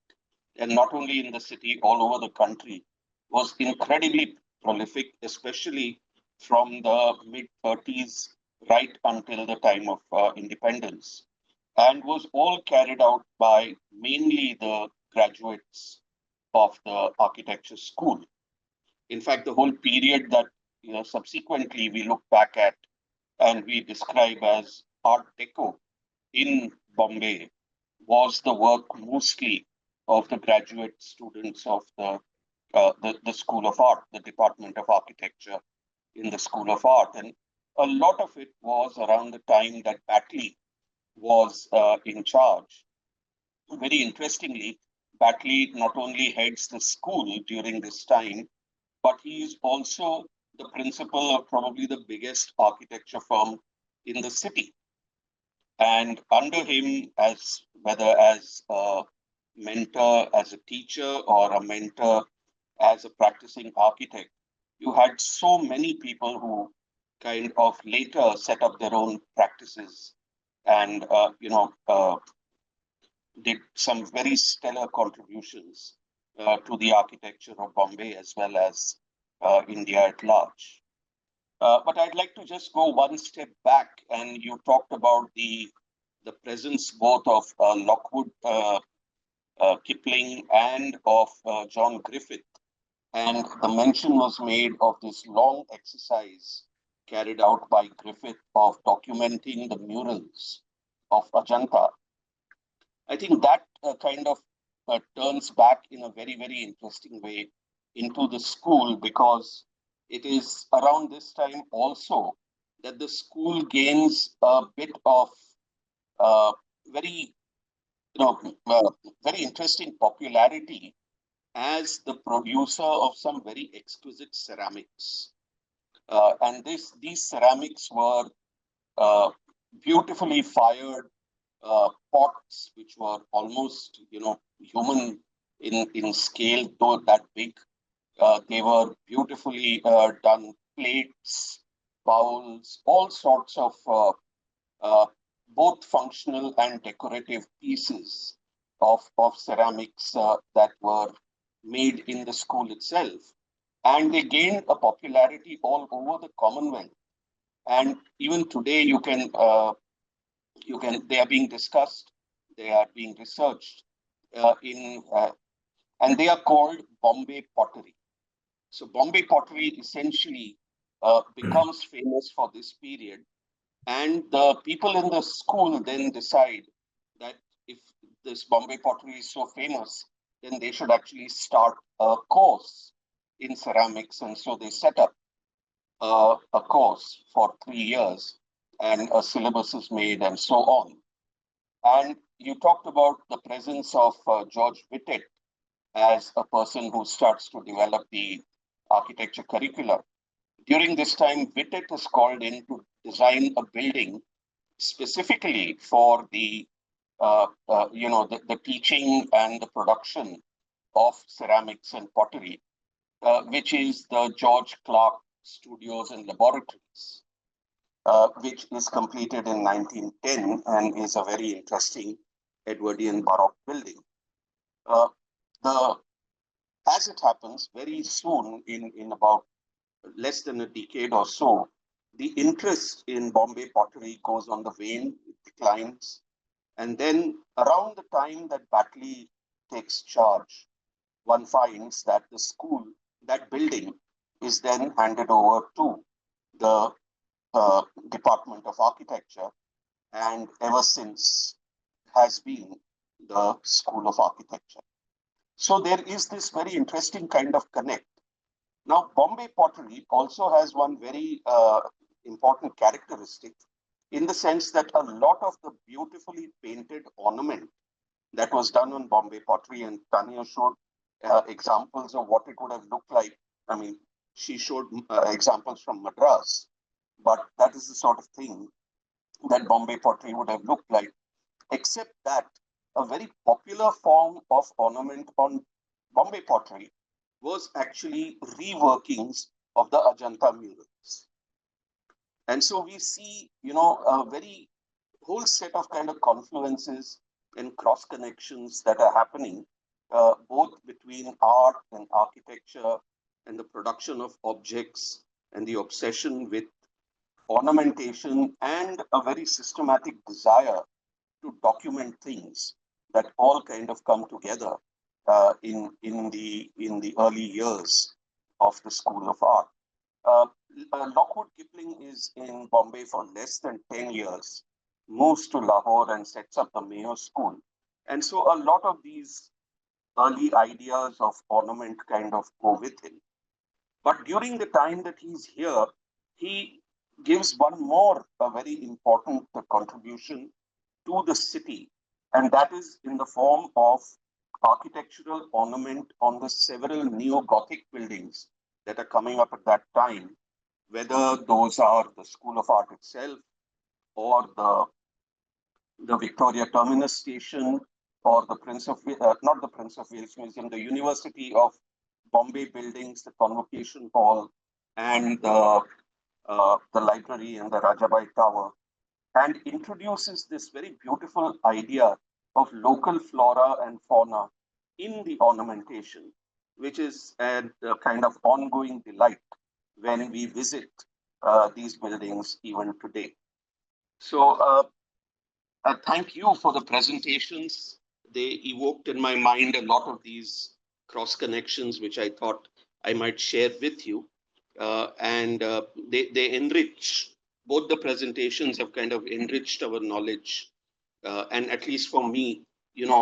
and not only in the city, all over the country, was incredibly prolific, especially from the mid-30s right until the time of independence, and was all carried out by mainly the graduates of the architecture school. In fact, the whole period that subsequently we look back at and we describe as Art Deco in Bombay was the work mostly of the graduate students of the School of Art, the Department of Architecture in the School of Art. And a lot of it was around the time that Batley was in charge. Very interestingly, Batley not only heads the school during this time, but he is also the principal of probably the biggest architecture firm in the city. And under him, whether as a mentor, as a teacher, or a mentor as a practicing architect, you had so many people who kind of later set up their own practices and did some very stellar contributions to the architecture of Bombay as well as India at large. But I'd like to just go one step back, and you talked about the presence both of Lockwood Kipling and of John Griffith. And the mention was made of this long exercise carried out by Griffith of documenting the murals of Ajanta. I think that kind of turns back in a very, very interesting way into the school, because it is around this time also that the school gains a bit of very interesting popularity as the producer of some very exquisite ceramics. And these ceramics were beautifully fired pots, which were almost, human in scale, though that big. They were beautifully done plates, bowls, all sorts of both functional and decorative pieces of ceramics that were made in the school itself. And they gained a popularity all over the Commonwealth. And even today, they are being discussed, they are being researched and they are called Bombay pottery. So Bombay pottery essentially becomes famous for this period. And the people in the school then decide that if this Bombay pottery is so famous, then they should actually start a course in ceramics. And so they set up a course for 3 years, and a syllabus is made and so on. And you talked about the presence of George Whittet as a person who starts to develop the architecture curricula. During this time, Whittet is called in to design a building specifically for the teaching and the production of ceramics and pottery, which is the George Clark Studios and Laboratories, which is completed in 1910 and is a very interesting Edwardian Baroque building. as it happens, very soon, in about less than a decade or so, the interest in Bombay pottery goes on the wane, it declines. And then around the time that Batley takes charge, one finds that the school, that building, is then handed over to the Department of Architecture, and ever since has been the School of Architecture. So there is this very interesting kind of connect. Now, Bombay pottery also has one very important characteristic, in the sense that a lot of the beautifully painted ornament that was done on Bombay pottery, and Tanya showed examples of what it would have looked like. I mean, she showed examples from Madras, but that is the sort of thing that Bombay pottery would have looked like, except that a very popular form of ornament on Bombay pottery was actually reworkings of the Ajanta murals. And so we see, a very whole set of kind of confluences and cross connections that are happening, both between art and architecture and the production of objects and the obsession with ornamentation and a very systematic desire to document things that all kind of come together in the early years of the School of Art. Lockwood Kipling is in Bombay for less than 10 years, moves to Lahore and sets up the Mayo School. And so a lot of these early ideas of ornament kind of go with him. But during the time that he's here, he gives one more very important contribution to the city, and that is in the form of architectural ornament on the several neo-Gothic buildings that are coming up at that time, whether those are the School of Art itself, or the Victoria Terminus Station, or the not the Prince of Wales Museum, the University of Bombay buildings, the Convocation Hall, and the library and the Rajabai Tower, and introduces this very beautiful idea of local flora and fauna in the ornamentation, which is a kind of ongoing delight when we visit these buildings even today. So thank you for the presentations. They evoked in my mind a lot of these cross connections, which I thought I might share with you. And they enrich, both the presentations have kind of enriched our knowledge. And at least for me,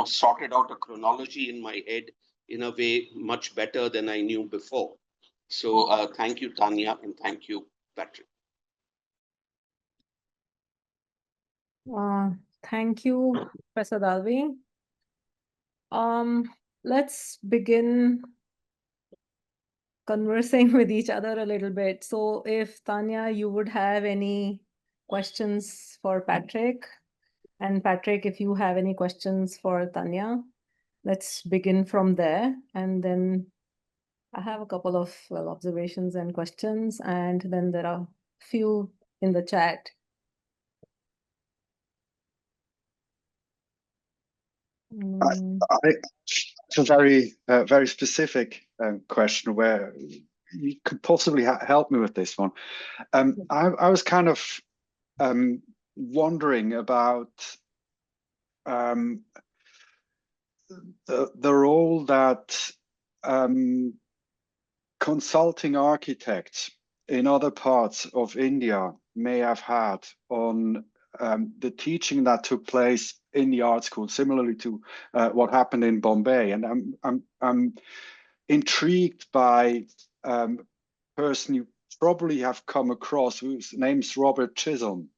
sorted out a chronology in my head in a way much better than I knew before. So thank you, Tanya, and thank you, Patrick. Thank you, Professor Dalvi. Let's begin conversing with each other a little bit. So if Tanya, you would have any questions for Patrick, and Patrick, if you have any questions for Tanya, let's begin from there. And then I have a couple of observations and questions, and then there are a few in the chat. It's a very specific question where you could possibly help me with this one. I was kind of wondering about the role that consulting architects in other parts of India may have had on the teaching that took place in the art school, similarly to what happened in Bombay. And I'm intrigued by a person you probably have come across, whose name's Robert Chisholm,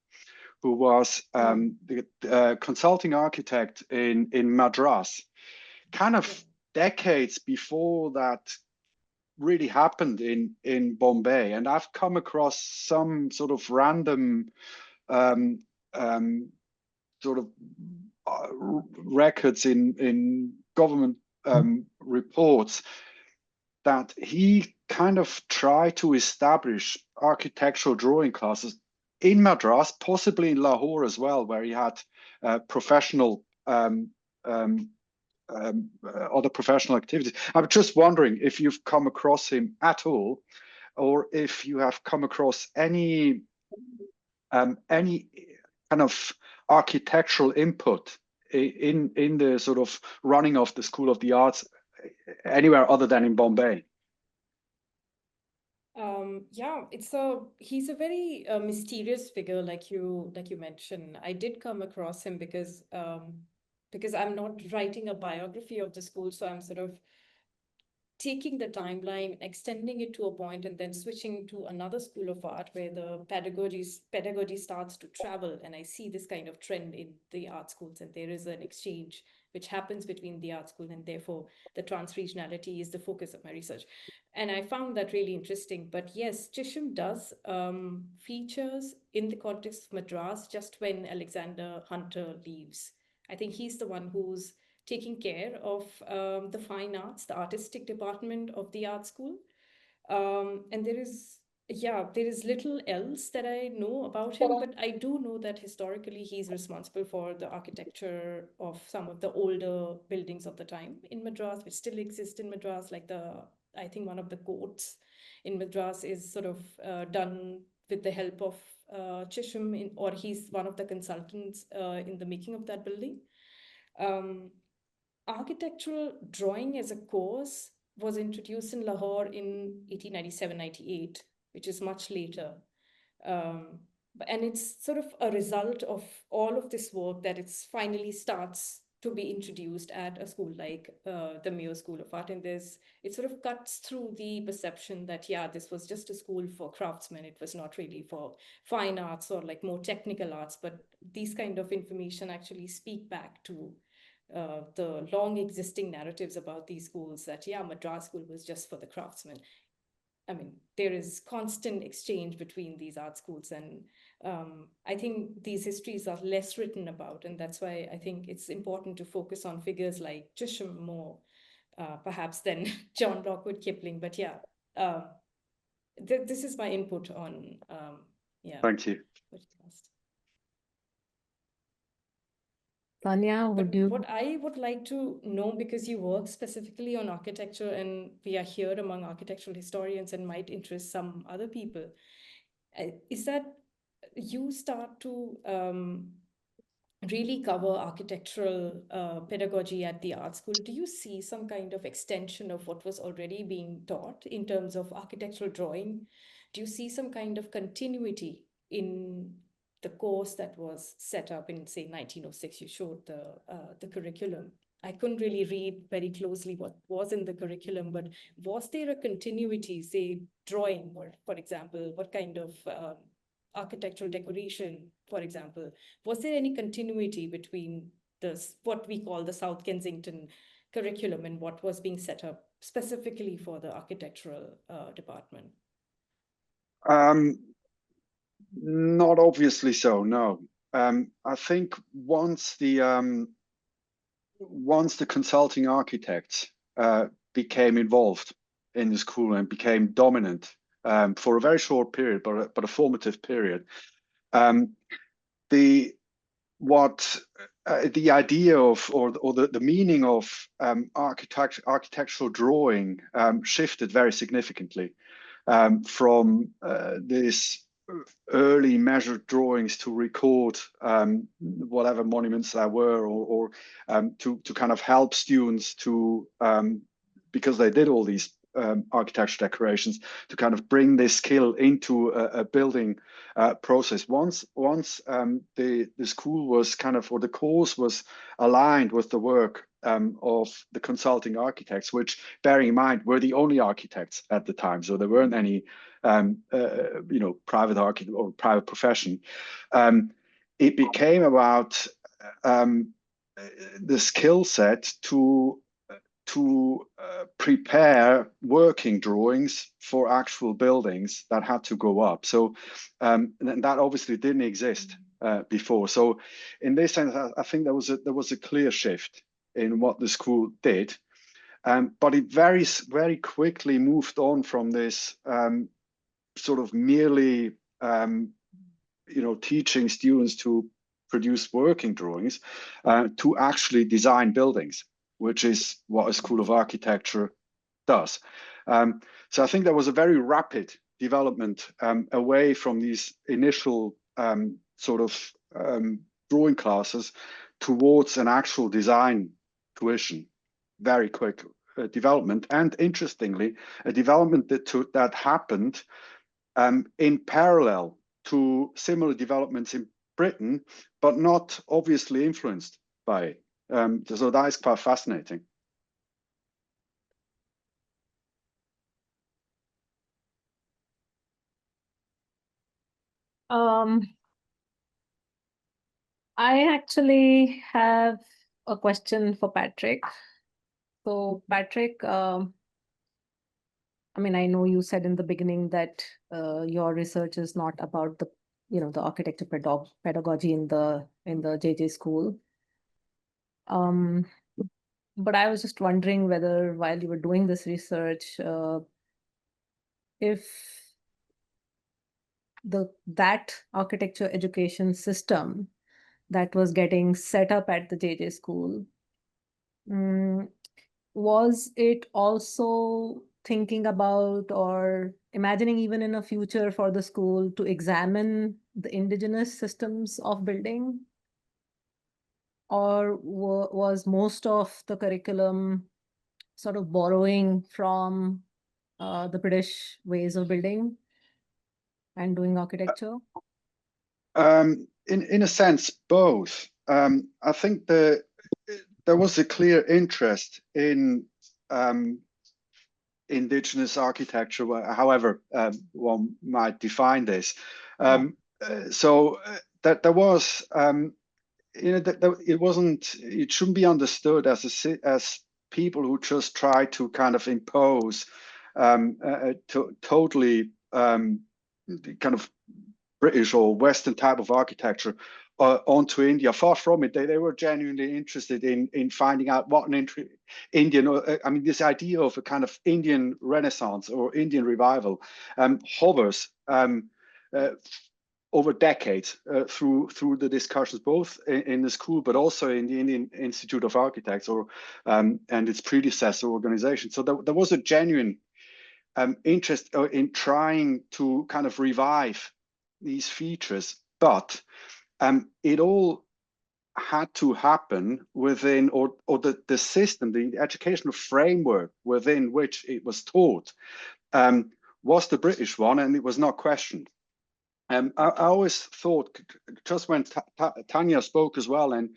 who was the consulting architect in Madras, kind of decades before that really happened in Bombay. And I've come across some sort of random sort of records in government reports that he kind of tried to establish architectural drawing classes in Madras, possibly in Lahore as well, where he had professional other professional activities. I'm just wondering if you've come across him at all, or if you have come across any kind of architectural input in the sort of running of the School of the Arts anywhere other than in Bombay. Yeah, he's a very mysterious figure, like you mentioned. I did come across him because I'm not writing a biography of the school, so I'm sort of taking the timeline, extending it to a point, and then switching to another school of art where the pedagogy starts to travel. And I see this kind of trend in the art schools, and there is an exchange which happens between the art school, and therefore the transregionality is the focus of my research. And I found that really interesting. But yes, Chisholm does features in the context of Madras just when Alexander Hunter leaves. I think he's the one who's taking care of the fine arts, the artistic department of the art school. And there is little else that I know about him, but I do know that historically he's responsible for the architecture of some of the older buildings of the time in Madras, which still exist in Madras, like I think one of the courts in Madras is sort of done with the help of Chisholm, or he's one of the consultants in the making of that building. Architectural drawing as a course was introduced in Lahore in 1897-98, which is much later. And it's sort of a result of all of this work that it finally starts to be introduced at a school like the Mayo School of Art. And it sort of cuts through the perception that, yeah, this was just a school for craftsmen. It was not really for fine arts or like more technical arts, but these kind of information actually speak back to the long existing narratives about these schools that, yeah, Madras School was just for the craftsmen. I mean, there is constant exchange between these art schools, and I think these histories are less written about, and that's why I think it's important to focus on figures like Chisholm more, perhaps, than John Lockwood Kipling. But yeah, this is my input on, yeah. Thank you. Tanya, What I would like to know, because you work specifically on architecture and we are here among architectural historians and might interest some other people, is that you start to really cover architectural pedagogy at the art school. Do you see some kind of extension of what was already being taught in terms of architectural drawing? Do you see some kind of continuity in the course that was set up in, say, 1906? You showed the curriculum. I couldn't really read very closely what was in the curriculum, but was there a continuity, say, drawing, or, for example, what kind of architectural decoration, for example? Was there any continuity between what we call the South Kensington curriculum and what was being set up specifically for the architectural department? Not obviously so, no. I think once the consulting architects became involved in the school and became dominant for a very short period, but a formative period, the idea of or the meaning of architectural drawing shifted very significantly from this early measured drawings to record whatever monuments there were, or to kind of help students to because they did all these architecture decorations, to kind of bring this skill into a building process. Once the school was kind of, or the course was aligned with the work of the consulting architects, which, bearing in mind, were the only architects at the time, so there weren't any private architect or private profession. It became about the skill set to prepare working drawings for actual buildings that had to go up. So that obviously didn't exist before. So in this sense, I think there was a clear shift in what the school did, but it very, very quickly moved on from this sort of merely teaching students to produce working drawings to actually design buildings. which is what a School of Architecture does. So I think there was a very rapid development away from these initial sort of drawing classes towards an actual design tuition. Very quick development, and interestingly, a development that happened in parallel to similar developments in Britain, but not obviously influenced by it. So that is quite fascinating. I actually have a question for Patrick. So Patrick, I mean, I know you said in the beginning that your research is not about the, the architecture pedagogy in the JJ school. But I was just wondering whether while you were doing this research, if that architecture education system that was getting set up at the JJ school, was it also thinking about or imagining even in a future for the school to examine the indigenous systems of building? Or was most of the curriculum sort of borrowing from the British ways of building and doing architecture? In a sense, both. I think there was a clear interest in indigenous architecture, however one might define this. So that there was, it shouldn't be understood as people who just try to kind of impose totally kind of British or Western type of architecture onto India. Far from it. They were genuinely interested in finding out what an Indian, I mean, this idea of a kind of Indian Renaissance or Indian revival hovers over decades through the discussions, both in the school, but also in the Indian Institute of Architects and its predecessor organization. So there was a genuine interest in trying to kind of revive these features, but it all had to happen within, or the system, the educational framework within which it was taught was the British one, and it was not questioned. I always thought, just when Tanya spoke as well and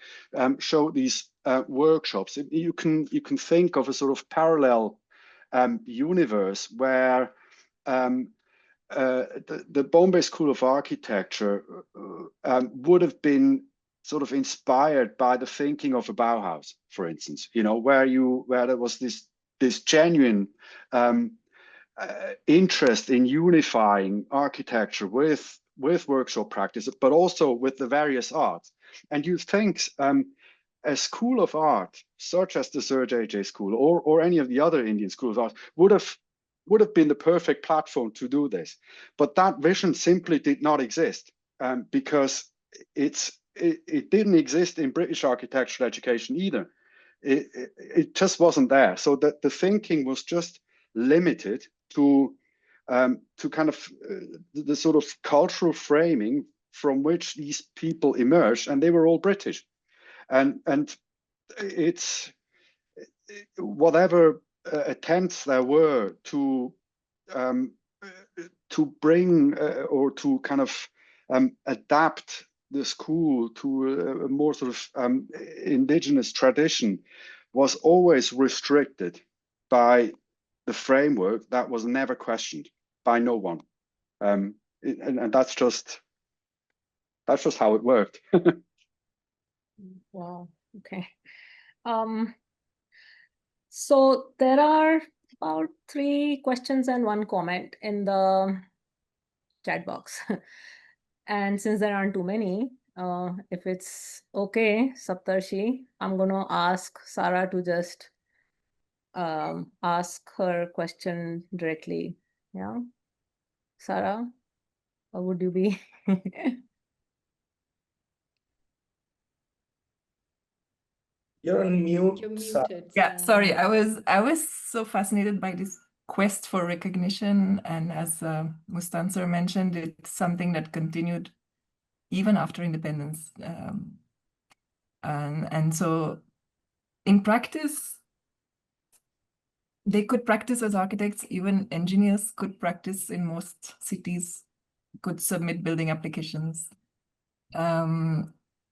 showed these workshops, you can think of a sort of parallel universe where the Bombay School of Architecture would have been sort of inspired by the thinking of a Bauhaus, for instance, where there was this genuine interest in unifying architecture with workshop practice, but also with the various arts. And you think a school of art, such as the Sir J.J. School or any of the other Indian schools of art, would have been the perfect platform to do this. But that vision simply did not exist because it didn't exist in British architectural education either. It just wasn't there. So that the thinking was just limited to kind of the sort of cultural framing from which these people emerged, and they were all British. And it's whatever attempts there were to bring or to kind of adapt the school to a more sort of indigenous tradition was always restricted by the framework that was never questioned by no one. And that's just how it worked. Wow. Okay. So there are about 3 questions and 1 comment in the chat box. And since there aren't too many, if it's okay, Saptarshi, I'm going to ask Sarah to just ask her question directly. Yeah. Sarah, or would you be? You're on mute. You're Sa- muted. Yeah, sorry, I was so fascinated by this quest for recognition, and as Mustansir mentioned, it's something that continued even after independence. And so in practice, they could practice as architects, even engineers could practice in most cities, could submit building applications.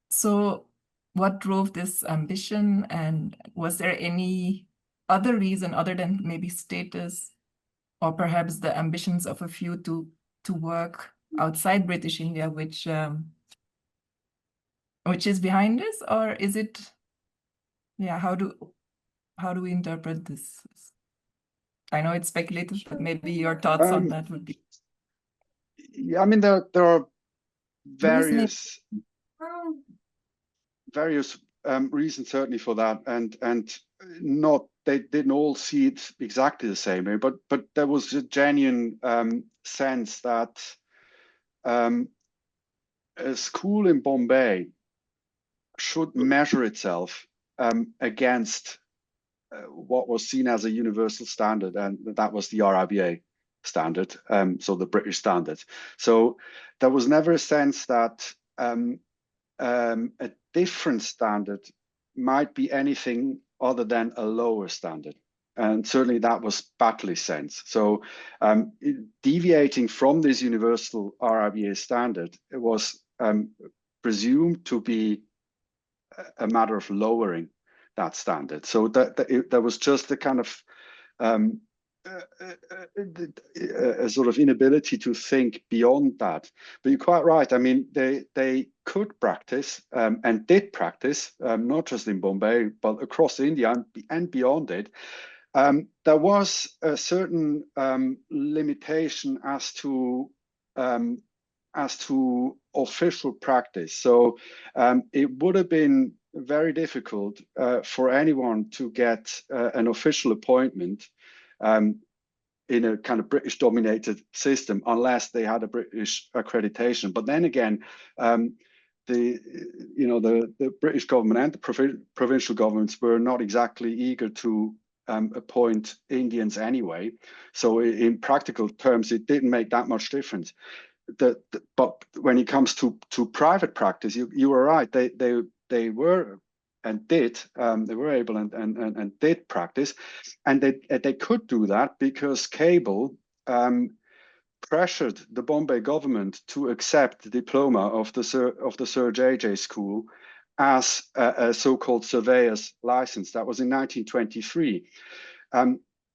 So what drove this ambition, and was there any other reason other than maybe status, or perhaps the ambitions of a few to work outside British India, which is behind this? Or is it, yeah, how do we interpret this? I know it's speculative, but maybe your thoughts on that would be. Yeah, I mean, there are Reasoning. various reasons certainly for that, and not they didn't all see it exactly the same way, but there was a genuine sense that a school in Bombay should measure itself against what was seen as a universal standard, and that was the RIBA standard, so the British standard. So there was never a sense that a different standard might be anything other than a lower standard. And certainly that was Batley's sense. So deviating from this universal RIBA standard, it was presumed to be a matter of lowering that standard. So there was just a kind of a sort of inability to think beyond that. But you're quite right. I mean, they could practice and did practice, not just in Bombay, but across India and beyond it. There was a certain limitation as to official practice. So it would have been very difficult for anyone to get an official appointment in a kind of British dominated system unless they had a British accreditation. But then again, the British government and the provincial governments were not exactly eager to appoint Indians anyway. So in practical terms, it didn't make that much difference. But when it comes to private practice, you were right. They were and did. They were able and did practice, and they could do that because cable pressured the Bombay government to accept the diploma of the Sir J.J. School as a so-called surveyor's license. That was in 1923,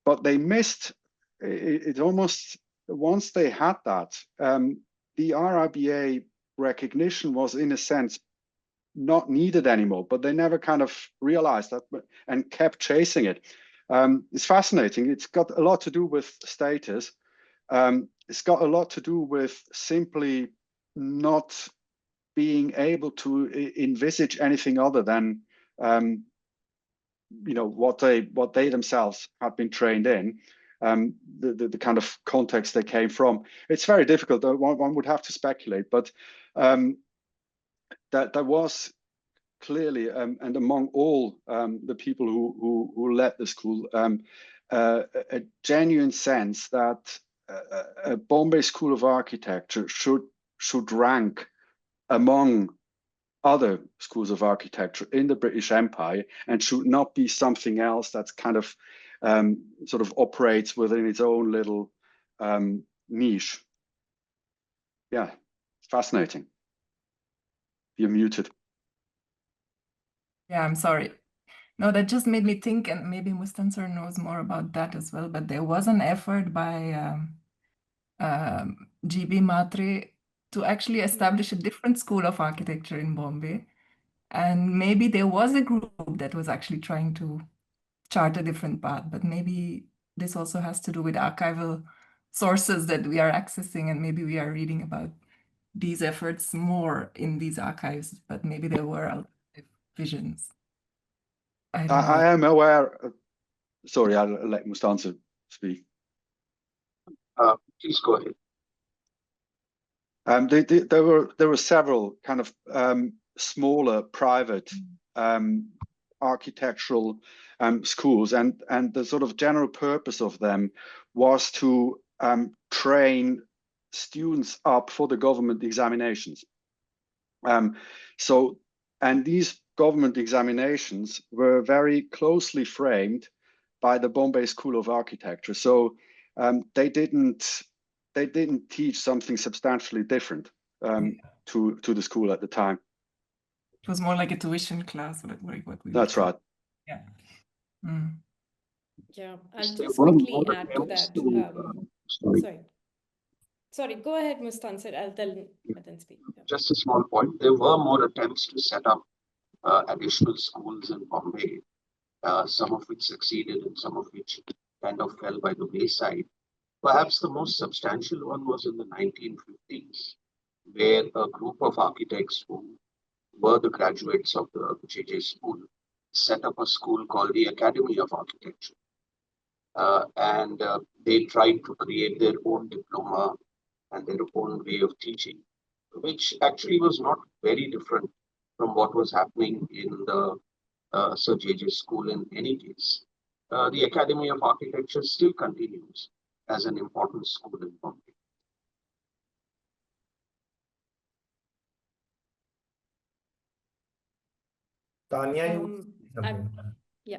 but they missed it almost. Once they had that, the RIBA recognition was, in a sense, not needed anymore, but they never kind of realized that and kept chasing it. It's fascinating. It's got a lot to do with status. It's got a lot to do with simply not being able to envisage anything other than what they themselves had been trained in. The kind of context they came from. It's very difficult. One would have to speculate, but that there was clearly, and among all the people who led the school, a genuine sense that a Bombay School of Architecture should rank among other schools of architecture in the British Empire and should not be something else that's kind of sort of operates within its own little niche. Yeah, fascinating. You're muted. Yeah, I'm sorry. No, that just made me think, and maybe Mustansir knows more about that as well, but there was an effort by G.B. Matre to actually establish a different school of architecture in Bombay. And maybe there was a group that was actually trying to chart a different path, but maybe this also has to do with archival sources that we are accessing, and maybe we are reading about these efforts more in these archives, but maybe there were alternative visions. I don't know. I am aware. Sorry, I'll let Mustansir speak. Please go ahead. There were several kind of smaller private architectural schools, and the sort of general purpose of them was to train students up for the government examinations. And these government examinations were very closely framed by the Bombay School of Architecture. So they didn't teach something substantially different to the school at the time. It was more like a tuition class, like what we That's right. Yeah. Mm. Yeah, I'll So just one of the quickly more add to attempts that. sorry, Sorry, go ahead, Mustansir. I'll then speak. Yeah. just a small point. There were more attempts to set up additional schools in Bombay, some of which succeeded and some of which kind of fell by the wayside. Perhaps the most substantial one was in the 1950s, where a group of architects who were the graduates of the JJ school set up a school called the Academy of Architecture. And they tried to create their own diploma and their own way of teaching, which actually was not very different from what was happening in the Sir JJ school in any case. The Academy of Architecture still continues as an important school in Bombay. Tanya, you something. Yeah.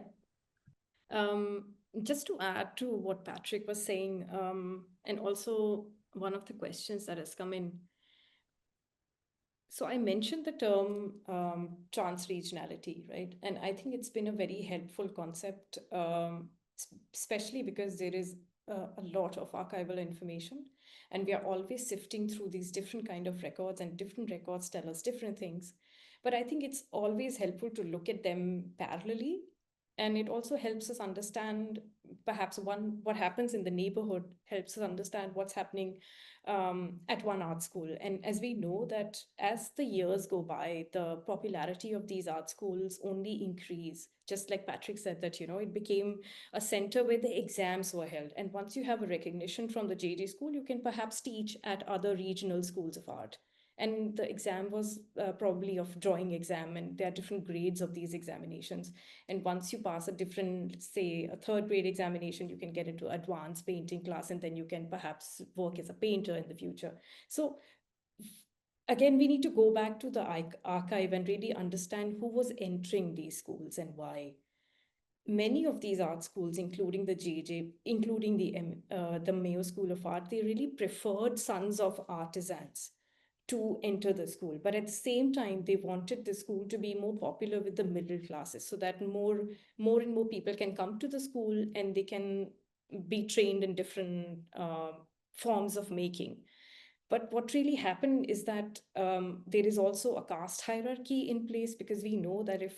Just to add to what Patrick was saying, and also one of the questions that has come in. So I mentioned the term transregionality, right? And I think it's been a very helpful concept, especially because there is a lot of archival information, and we are always sifting through these different kind of records, and different records tell us different things. But I think it's always helpful to look at them parallelly. And it also helps us understand perhaps what happens in the neighborhood, helps us understand what's happening at one art school. And as we know that as the years go by, the popularity of these art schools only increase. Just like Patrick said that, it became a center where the exams were held. And once you have a recognition from the JJ school, you can perhaps teach at other regional schools of art. And the exam was probably of drawing exam, and there are different grades of these examinations. And once you pass a different, say, a third grade examination, you can get into advanced painting class, and then you can perhaps work as a painter in the future. So again, we need to go back to the archive and really understand who was entering these schools and why. Many of these art schools, including the JJ, including the Mayo School of Art, they really preferred sons of artisans to enter the school. But at the same time, they wanted the school to be more popular with the middle classes, so that more and more people can come to the school and they can be trained in different forms of making. But what really happened is that there is also a caste hierarchy in place, because we know that if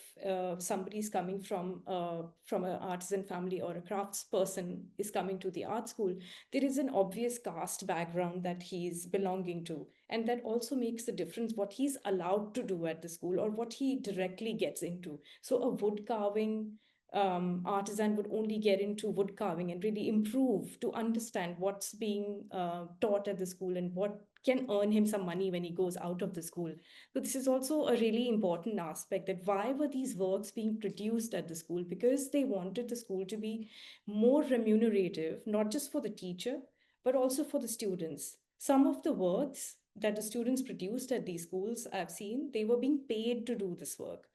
somebody is coming from an artisan family, or a crafts person is coming to the art school, there is an obvious caste background that he's belonging to. And that also makes the difference what he's allowed to do at the school, or what he directly gets into. So a wood carving artisan would only get into wood carving and really improve to understand what's being taught at the school, and what can earn him some money when he goes out of the school. So this is also a really important aspect, that why were these works being produced at the school? Because they wanted the school to be more remunerative, not just for the teacher, but also for the students. Some of the works that the students produced at these schools, I've seen, they were being paid to do this work.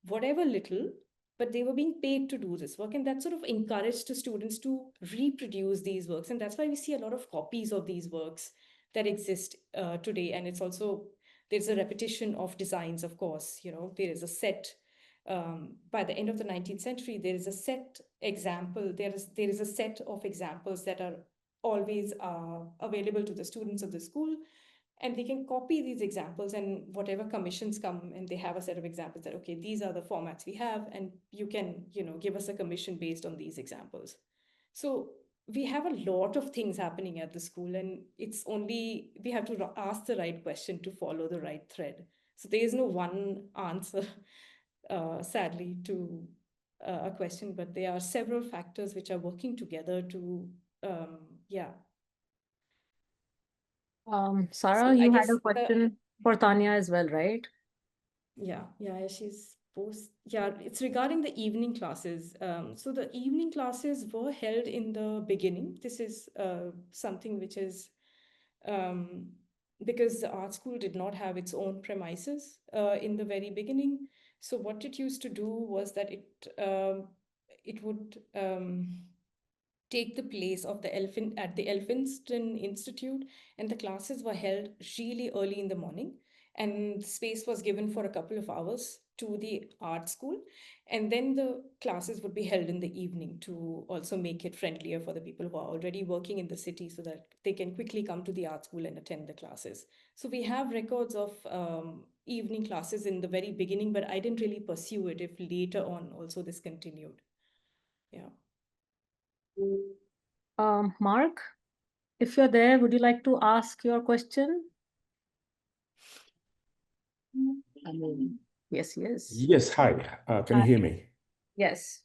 Whatever little, but they were being paid to do this work, and that sort of encouraged the students to reproduce these works. And that's why we see a lot of copies of these works that exist today. And it's also, there's a repetition of designs, of course. There is a set, by the end of the 19th century, there is a set example, there is a set of examples that are always available to the students of the school. And they can copy these examples, and whatever commissions come, and they have a set of examples that, okay, these are the formats we have, and you can, give us a commission based on these examples. So we have a lot of things happening at the school, and it's only, we have to ask the right question to follow the right thread. So there is no one answer, sadly, to a question, but there are several factors which are working together to, Sarah, So I you had guess a question for Tanya as well, right? yeah, she's it's regarding the evening classes. So the evening classes were held in the beginning. This is something which is because the art school did not have its own premises in the very beginning. So what it used to do was that it would take the place of the Elphinstone Institute, and the classes were held really early in the morning, and space was given for a couple of hours to the art school, and then the classes would be held in the evening to also make it friendlier for the people who are already working in the city, so that they can quickly come to the art school and attend the classes. So we have records of evening classes in the very beginning, but I didn't really pursue it if later on also this continued. Yeah. Mark, if you're there, would you like to ask your question? Yes. Yes, hi. Can you hear me? Yes.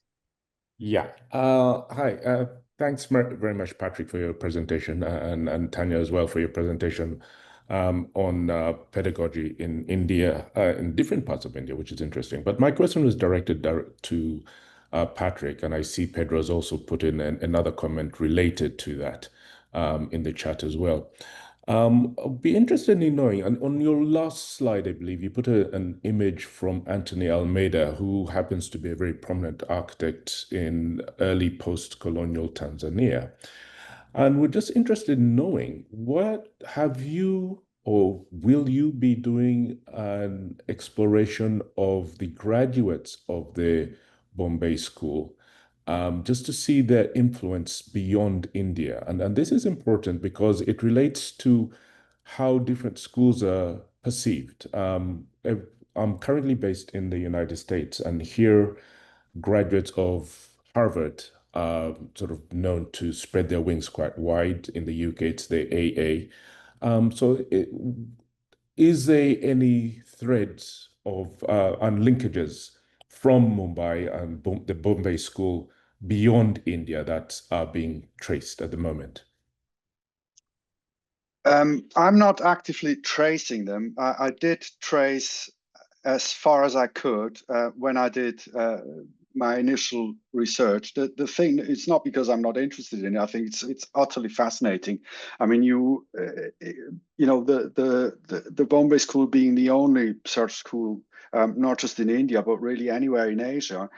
Yeah. Hi. Thanks very much, Patrick, for your presentation, and Tanya as well for your presentation on pedagogy in India, in different parts of India, which is interesting. But my question was directed to Patrick, and I see Pedro's also put in another comment related to that in the chat as well. I'll be interested in knowing, and on your last slide, I believe you put an image from Anthony Almeida, who happens to be a very prominent architect in early post-colonial Tanzania. And we're just interested in knowing, what have you or will you be doing an exploration of the graduates of the Bombay school, just to see their influence beyond India? And this is important because it relates to how different schools are perceived. I'm currently based in the United States, and here graduates of Harvard are sort of known to spread their wings quite wide. In the UK, it's the AA. Is there any threads of and linkages from Mumbai and the Bombay school beyond India that are being traced at the moment? I'm not actively tracing them. I did trace as far as I could when I did my initial research. The thing, it's not because I'm not interested in it. I think it's utterly fascinating. I mean, you know, the Bombay school being the only such school, not just in India but really anywhere in Asia,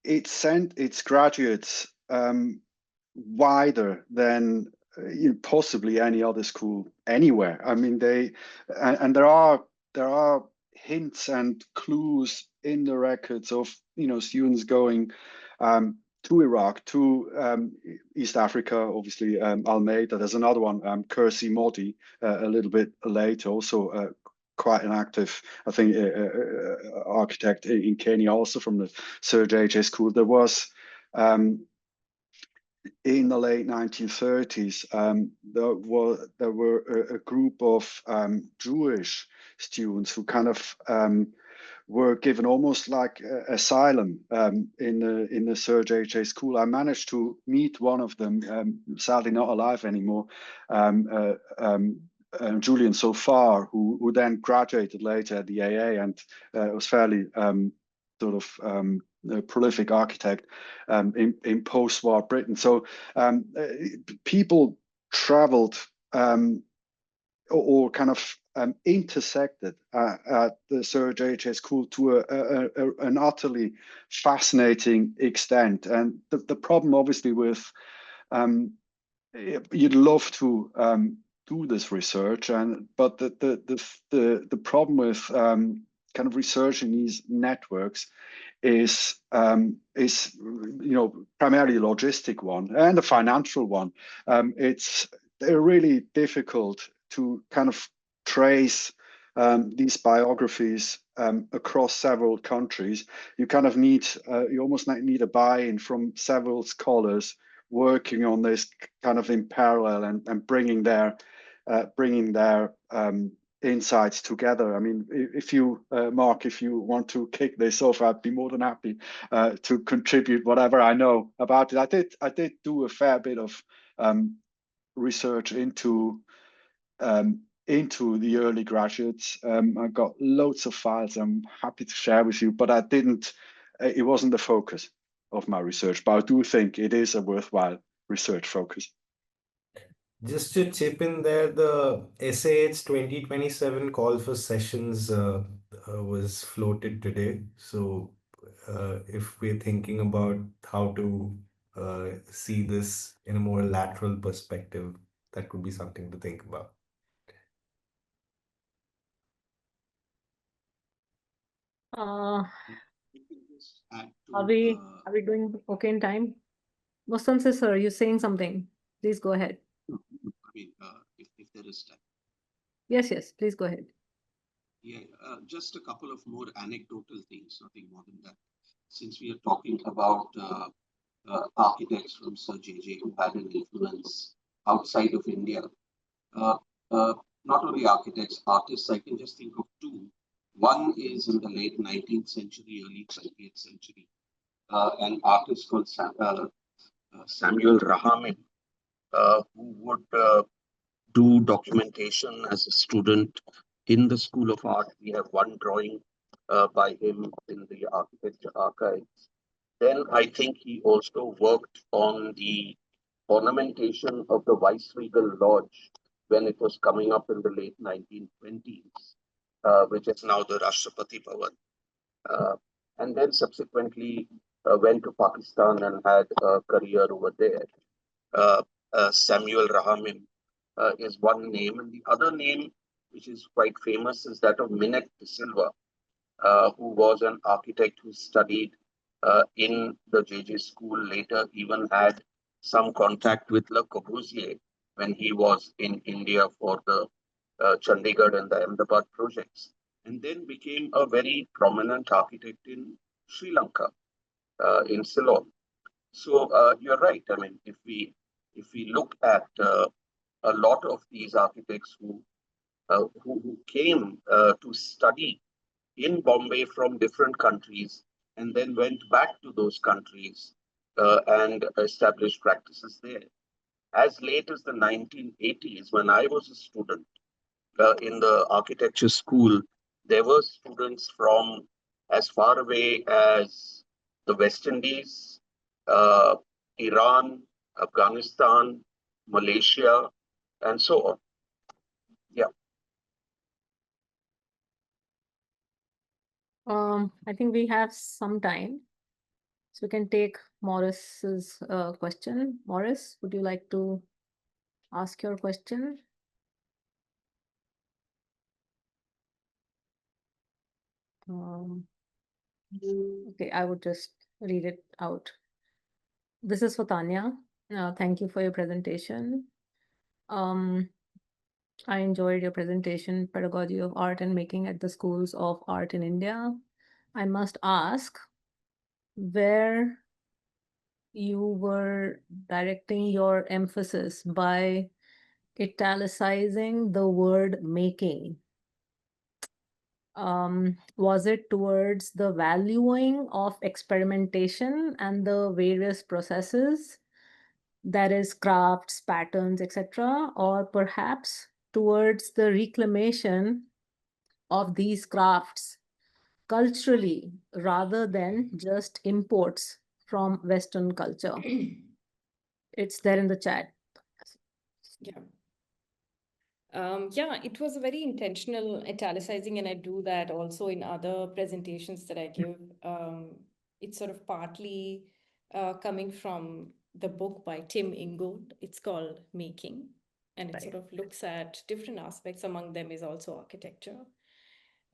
it sent its graduates wider than possibly any other school anywhere. I mean, and there are hints and clues in the records of students going to Iraq, to East Africa, obviously Almeida. There's another one, Kursi Modi, a little bit later, also quite an active, I think, architect in Kenya, also from the Sir J.J. School. There was in the late 1930s, there were a group of Jewish students who kind of were given almost like asylum in the Sir J.J. School. I managed to meet one of them, sadly not alive anymore, Julian Sofar, who then graduated later at the AA and was fairly sort of a prolific architect in post-war Britain. So people traveled or kind of intersected at the Sir J.J. School to an utterly fascinating extent. And the problem, obviously, with you'd love to do this research, but the problem with kind of researching these networks is primarily a logistic one and a financial one. They're really difficult to kind of trace these biographies across several countries. You kind of you almost need a buy-in from several scholars working on this kind of in parallel and bringing their insights together. I mean, if you, Mark, if you want to kick this off, I'd be more than happy to contribute whatever I know about it. I did do a fair bit of research into into the early graduates. I got loads of files I'm happy to share with you, but it wasn't the focus of my research, but I do think it is a worthwhile research focus. Just to chip in there, the SAH 2027 call for sessions was floated today. So if we're thinking about how to see this in a more lateral perspective, that could be something to think about. Uh, We can just add are to, we doing okay in time? Mustansir sir, you're saying something. Please go ahead. I mean, if there is time. Yes, please go ahead. Yeah, just a couple of more anecdotal things, nothing more than that. Since we are talking about architects from Sir J.J. who had an influence outside of India, uh, not only architects, artists, I can just think of two. One is in the late 19th century, early 20th century, an artist called Samuel Rahamin, who would do documentation as a student in the School of Art. We have one drawing by him in the architecture archives. Then I think he also worked on the ornamentation of the Viceregal Lodge when it was coming up in the late 1920s, which is now the Rashtrapati Bhavan. And then subsequently went to Pakistan and had a career over there. Samuel Rahamin is one name, and the other name, which is quite famous, is that of Minet de Silva, who was an architect who studied in the JJ school, later even had some contact with Le Corbusier when he was in India for the Chandigarh and the Ahmedabad projects, and then became a very prominent architect in Sri Lanka, in Ceylon. So you're right. I mean, if we look at a lot of these architects who came to study in Bombay from different countries and then went back to those countries and established practices there. As late as the 1980s, when I was a student in the architecture school, there were students from as far away as the West Indies, uh, Iran, Afghanistan, Malaysia, and so on. Yeah. I think we have some time, so we can take Morris's question. Morris, would you like to ask your question? Okay, I would just read it out. This is for Tanya. Thank you for your presentation. I enjoyed your presentation, Pedagogy of Art and Making at the Schools of Art in India. I must ask where you were directing your emphasis by italicizing the word making. Was it towards the valuing of experimentation and the various processes, that is crafts, patterns, etc., or perhaps towards the reclamation of these crafts culturally rather than just imports from Western culture? It's there in the chat. Yeah. Yeah, it was a very intentional italicizing, and I do that also in other presentations that I give. It's sort of partly coming from the book by Tim Ingold. It's called Making, and it sort of looks at different aspects. Among them is also architecture.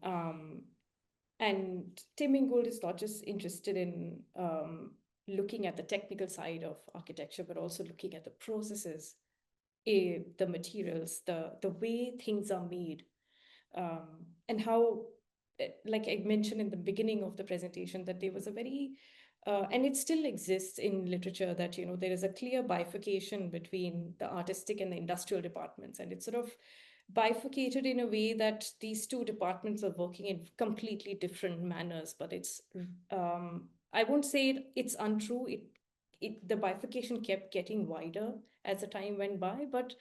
And Tim Ingold is not just interested in looking at the technical side of architecture, but also looking at the processes, the materials, the way things are made, and how, like I mentioned in the beginning of the presentation, that there was a very, and it still exists in literature, that, you know, there is a clear bifurcation between the artistic and the industrial departments, and it's sort of bifurcated in a way that these two departments are working in completely different manners. But it's, I won't say it's untrue. the bifurcation kept getting wider as the time went by. But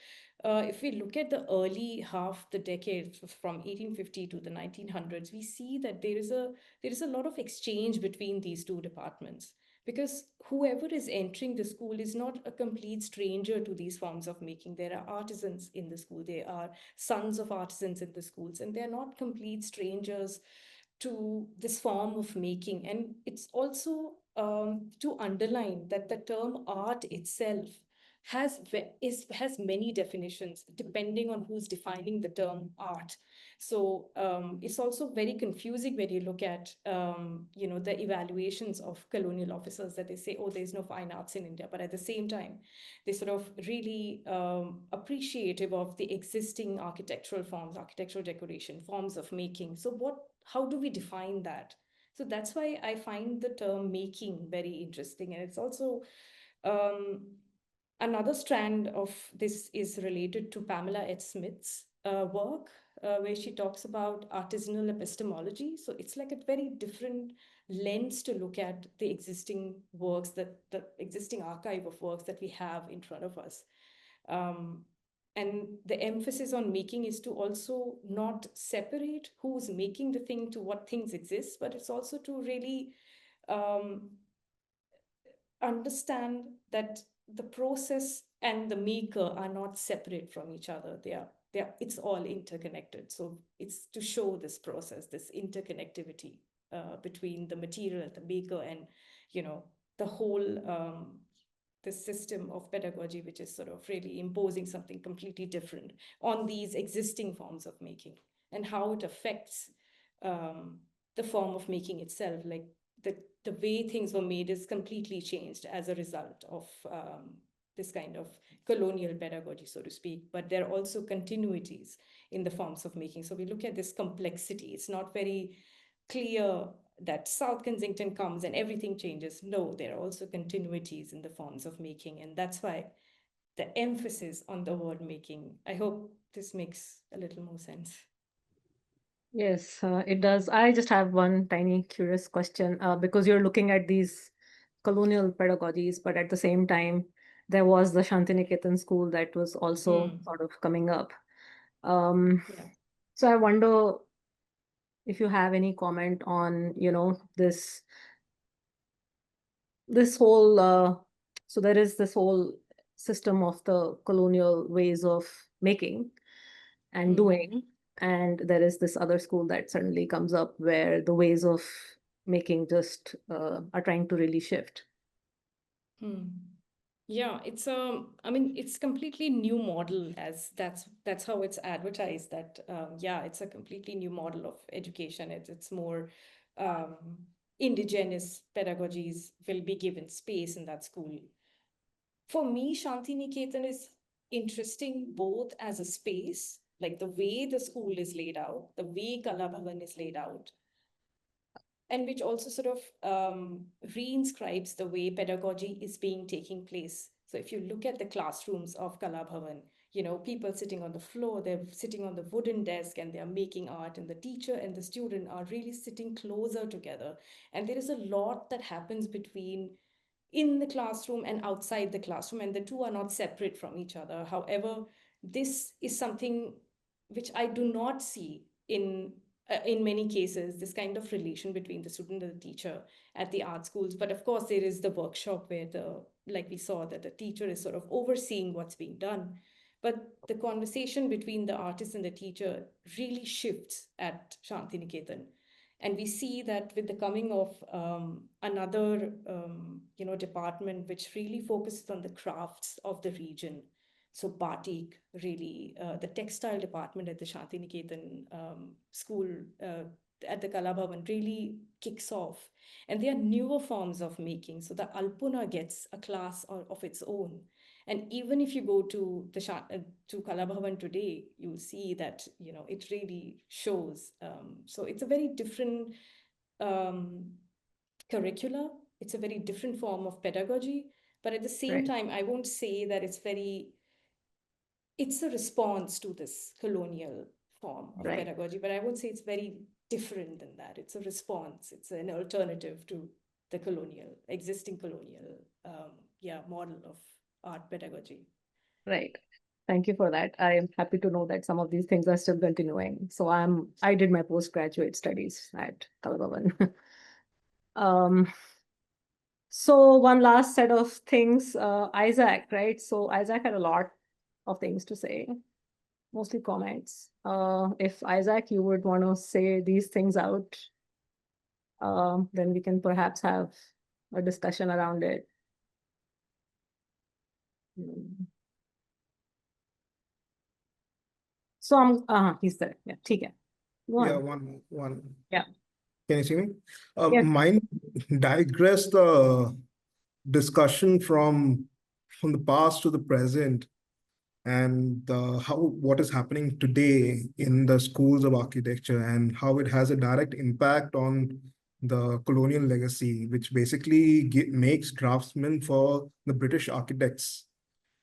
if we look at the early half the decade from 1850 to the 1900s, we see that there is a lot of exchange between these two departments, because whoever is entering the school is not a complete stranger to these forms of making. There are artisans in the school, there are sons of artisans in the schools, and they're not complete strangers to this form of making. And it's also to underline that the term art itself has many definitions depending on who's defining the term art. So it's also very confusing when you look at the evaluations of colonial officers, that they say, oh, there's no fine arts in India, but at the same time they sort of really appreciative of the existing architectural forms, architectural decoration, forms of making. So how do we define that? So that's why I find the term making very interesting. And it's also another strand of this is related to Pamela H. Smith's work, where she talks about artisanal epistemology. So it's like a very different lens to look at the existing works, the existing archive of works that we have in front of us. And the emphasis on making is to also not separate who's making the thing to what things exist, but it's also to really understand that the process and the maker are not separate from each other. It's all interconnected. So it's to show this process, this interconnectivity between the material and the maker, and the whole the system of pedagogy, which is sort of really imposing something completely different on these existing forms of making, and how it affects the form of making itself. Like the way things were made is completely changed as a result of this kind of colonial pedagogy, so to speak. But there are also continuities in the forms of making. So we look at this complexity. It's not very clear that South Kensington comes and everything changes. No, there are also continuities in the forms of making. And that's why the emphasis on the word making. I hope this makes a little more sense. Yes, it does. I just have one tiny curious question, because you're looking at these colonial pedagogies, but at the same time, there was the Shantiniketan school that was also sort of coming up. So I wonder if you have any comment on, this whole, so there is this whole system of the colonial ways of making and doing, and there is this other school that suddenly comes up where the ways of making just are trying to really shift. Yeah, it's completely new model, as that's how it's advertised, that it's a completely new model of education. It's more indigenous pedagogies will be given space in that school. For me, Shantiniketan is interesting both as a space, like the way the school is laid out, the way Kala Bhavan is laid out, and which also sort of reinscribes the way pedagogy is taking place. So if you look at the classrooms of Kala Bhavan, people sitting on the floor, they're sitting on the wooden desk and they're making art, and the teacher and the student are really sitting closer together. And there is a lot that happens between in the classroom and outside the classroom, and the two are not separate from each other. However, this is something which I do not see in many cases, this kind of relation between the student and the teacher at the art schools. But of course, there is the workshop where like we saw, that the teacher is sort of overseeing what's being done. But the conversation between the artist and the teacher really shifts at Shantiniketan. And we see that with the coming of another department which really focuses on the crafts of the region. So batik, really, the textile department at the Shantiniketan school at the Kala Bhavan really kicks off. And there are newer forms of making. So the Alpuna gets a class of its own. And even if you go to to Kala Bhavan today, you'll see that it really shows. So it's a very different curricula. It's a very different form of pedagogy. But at the same time, I won't say that it's a response to this colonial form of pedagogy, but I won't say it's very different than that. It's a response. It's an alternative to the existing colonial model of art pedagogy. Right. Thank you for that. I am happy to know that some of these things are still continuing. So I did my postgraduate studies at Calcutta. So one last set of things, Isaac, right? So Isaac had a lot of things to say, mostly comments. If Isaac, you would want to say these things out, then we can perhaps have a discussion around it. So he's there. Yeah, ठीक है. Yeah, one. Yeah. Can you see me? Yes. Mine digress the discussion from the past to the present, and what is happening today in the schools of architecture, and how it has a direct impact on the colonial legacy, which basically makes draftsmen for the British architects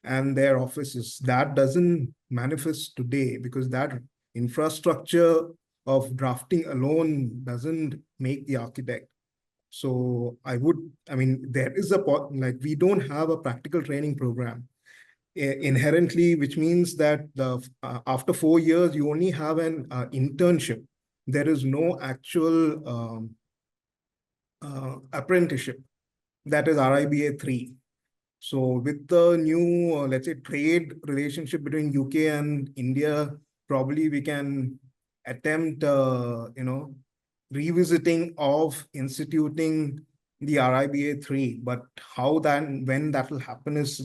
and their offices. That doesn't manifest today because that infrastructure of drafting alone doesn't make the architect. So there is we don't have a practical training program inherently, which means that after 4 years, you only have an internship. There is no actual apprenticeship. That is RIBA 3. So with the new, let's say, trade relationship between UK and India, probably we can attempt, revisiting of instituting the RIBA 3. But how when that will happen is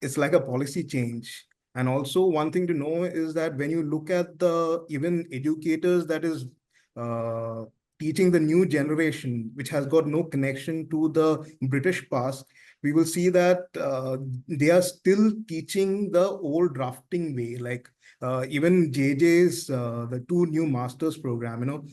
it's like a policy change. And also one thing to know is that when you look at the even educators that is teaching the new generation, which has got no connection to the British past, we will see that they are still teaching the old drafting way. Like even JJ's, the 2 new masters program,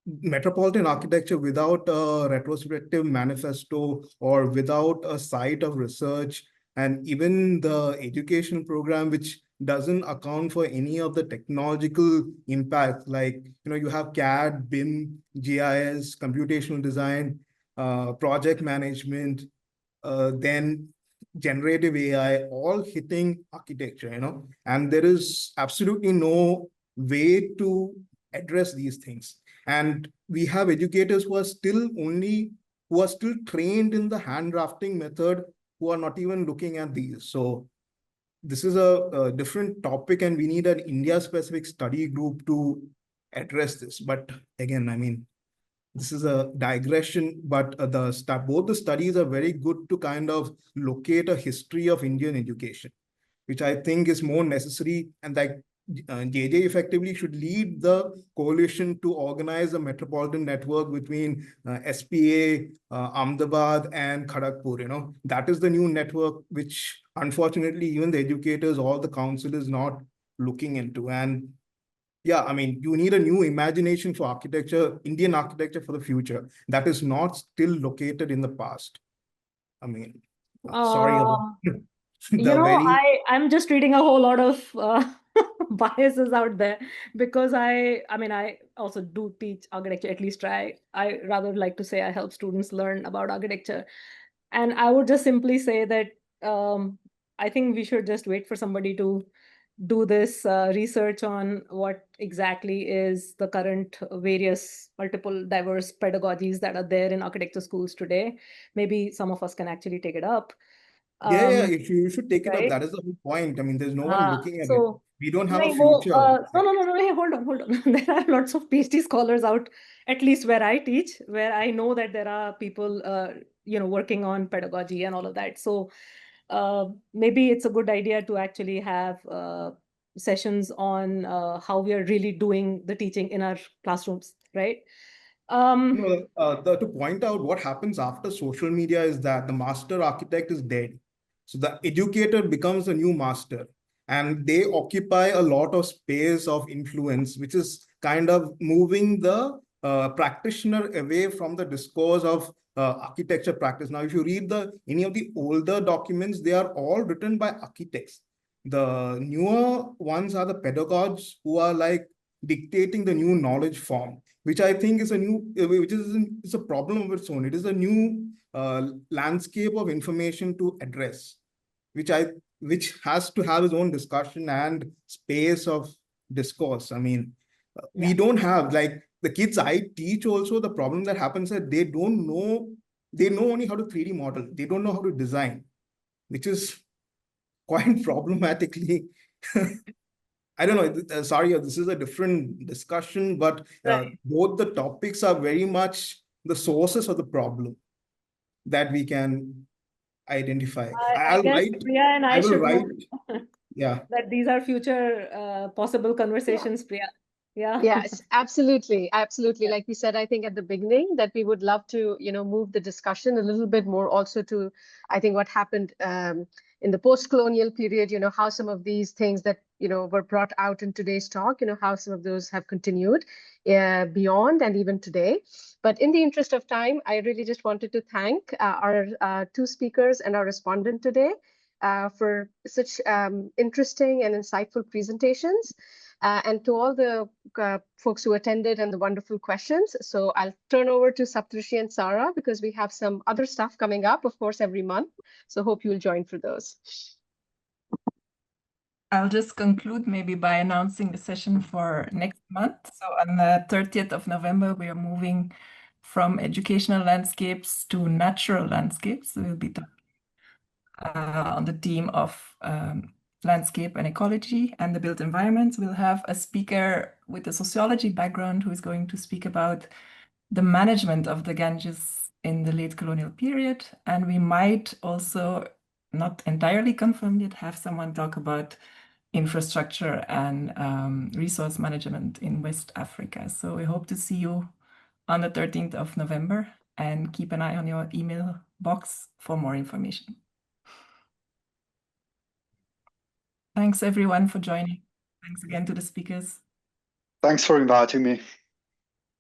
metropolitan architecture without a retrospective manifesto or without a site of research, and even the education program, which doesn't account for any of the technological impact, like you have CAD, BIM, GIS, computational design, project management, then generative AI, all hitting architecture, and there is absolutely no way to address these things. And we have educators who are still trained in the hand drafting method, who are not even looking at these. So this is a different topic, and we need an India-specific study group to address this. But again, this is a digression, but both the studies are very good to kind of locate a history of Indian education, which I think is more necessary. And JJ effectively should lead the coalition to organize a metropolitan network between SPA, Ahmedabad, and Kharagpur. That is the new network, which unfortunately even the educators or the council is not looking into. And yeah, you need a new imagination for architecture, Indian architecture for the future, that is not still located in the past. Sorry about I'm just reading a whole lot of biases out there, because I also do teach architecture, at least try. I rather like to say I help students learn about architecture. And I would just simply say that I think we should just wait for somebody to do this research on what exactly is the current various multiple diverse pedagogies that are there in architecture schools today. Maybe some of us can actually take it up. Yeah, you should take it up. Right? That is the whole point. There's no one looking at it. So We don't have no, a future. no. Hey, hold on. There are lots of PhD scholars out, at least where I teach, where I know that there are people, working on pedagogy and all of that. So maybe it's a good idea to actually have sessions on how we are really doing the teaching in our classrooms, right? To point out what happens after social media is that the master architect is dead. So the educator becomes a new master, and they occupy a lot of space of influence, which is kind of moving the practitioner away from the discourse of architecture practice. Now, if you read any of the older documents, they are all written by architects. The newer ones are the pedagogues who are like dictating the new knowledge form, which I think is it's a problem of its own. It is a new landscape of information to address, which has to have its own discussion and space of discourse. I mean, we don't have, like, the kids I teach also, the problem that happens is they don't know, they know only how to 3D model. They don't know how to design, which is quite problematically. I don't know, sorry, this is a different discussion, but both the topics are very much the sources of the problem that we can identify. I guess Priya and I will should write. know Yeah. that these are future possible conversations, Priya. Yeah. Yes, absolutely. Absolutely. Like we said, I think at the beginning that we would love to, move the discussion a little bit more also to, I think, what happened in the post-colonial period, how some of these things that, were brought out in today's talk, how some of those have continued beyond and even today. But in the interest of time, I really just wanted to thank our two speakers and our respondent today for such interesting and insightful presentations. And to all the folks who attended and the wonderful questions. So I'll turn over to Saptarshi and Sarah because we have some other stuff coming up, of course, every month. So hope you'll join for those. I'll just conclude maybe by announcing the session for next month. So on the 30th of November, we are moving from educational landscapes to natural landscapes. So we'll be talking on the theme of landscape and ecology and the built environments. We'll have a speaker with a sociology background who is going to speak about the management of the Ganges in the late colonial period. And we might also, not entirely confirmed yet, have someone talk about infrastructure and resource management in West Africa. So we hope to see you on the 13th of November and keep an eye on your email box for more information. Thanks everyone for joining. Thanks again to the speakers. Thanks for inviting me.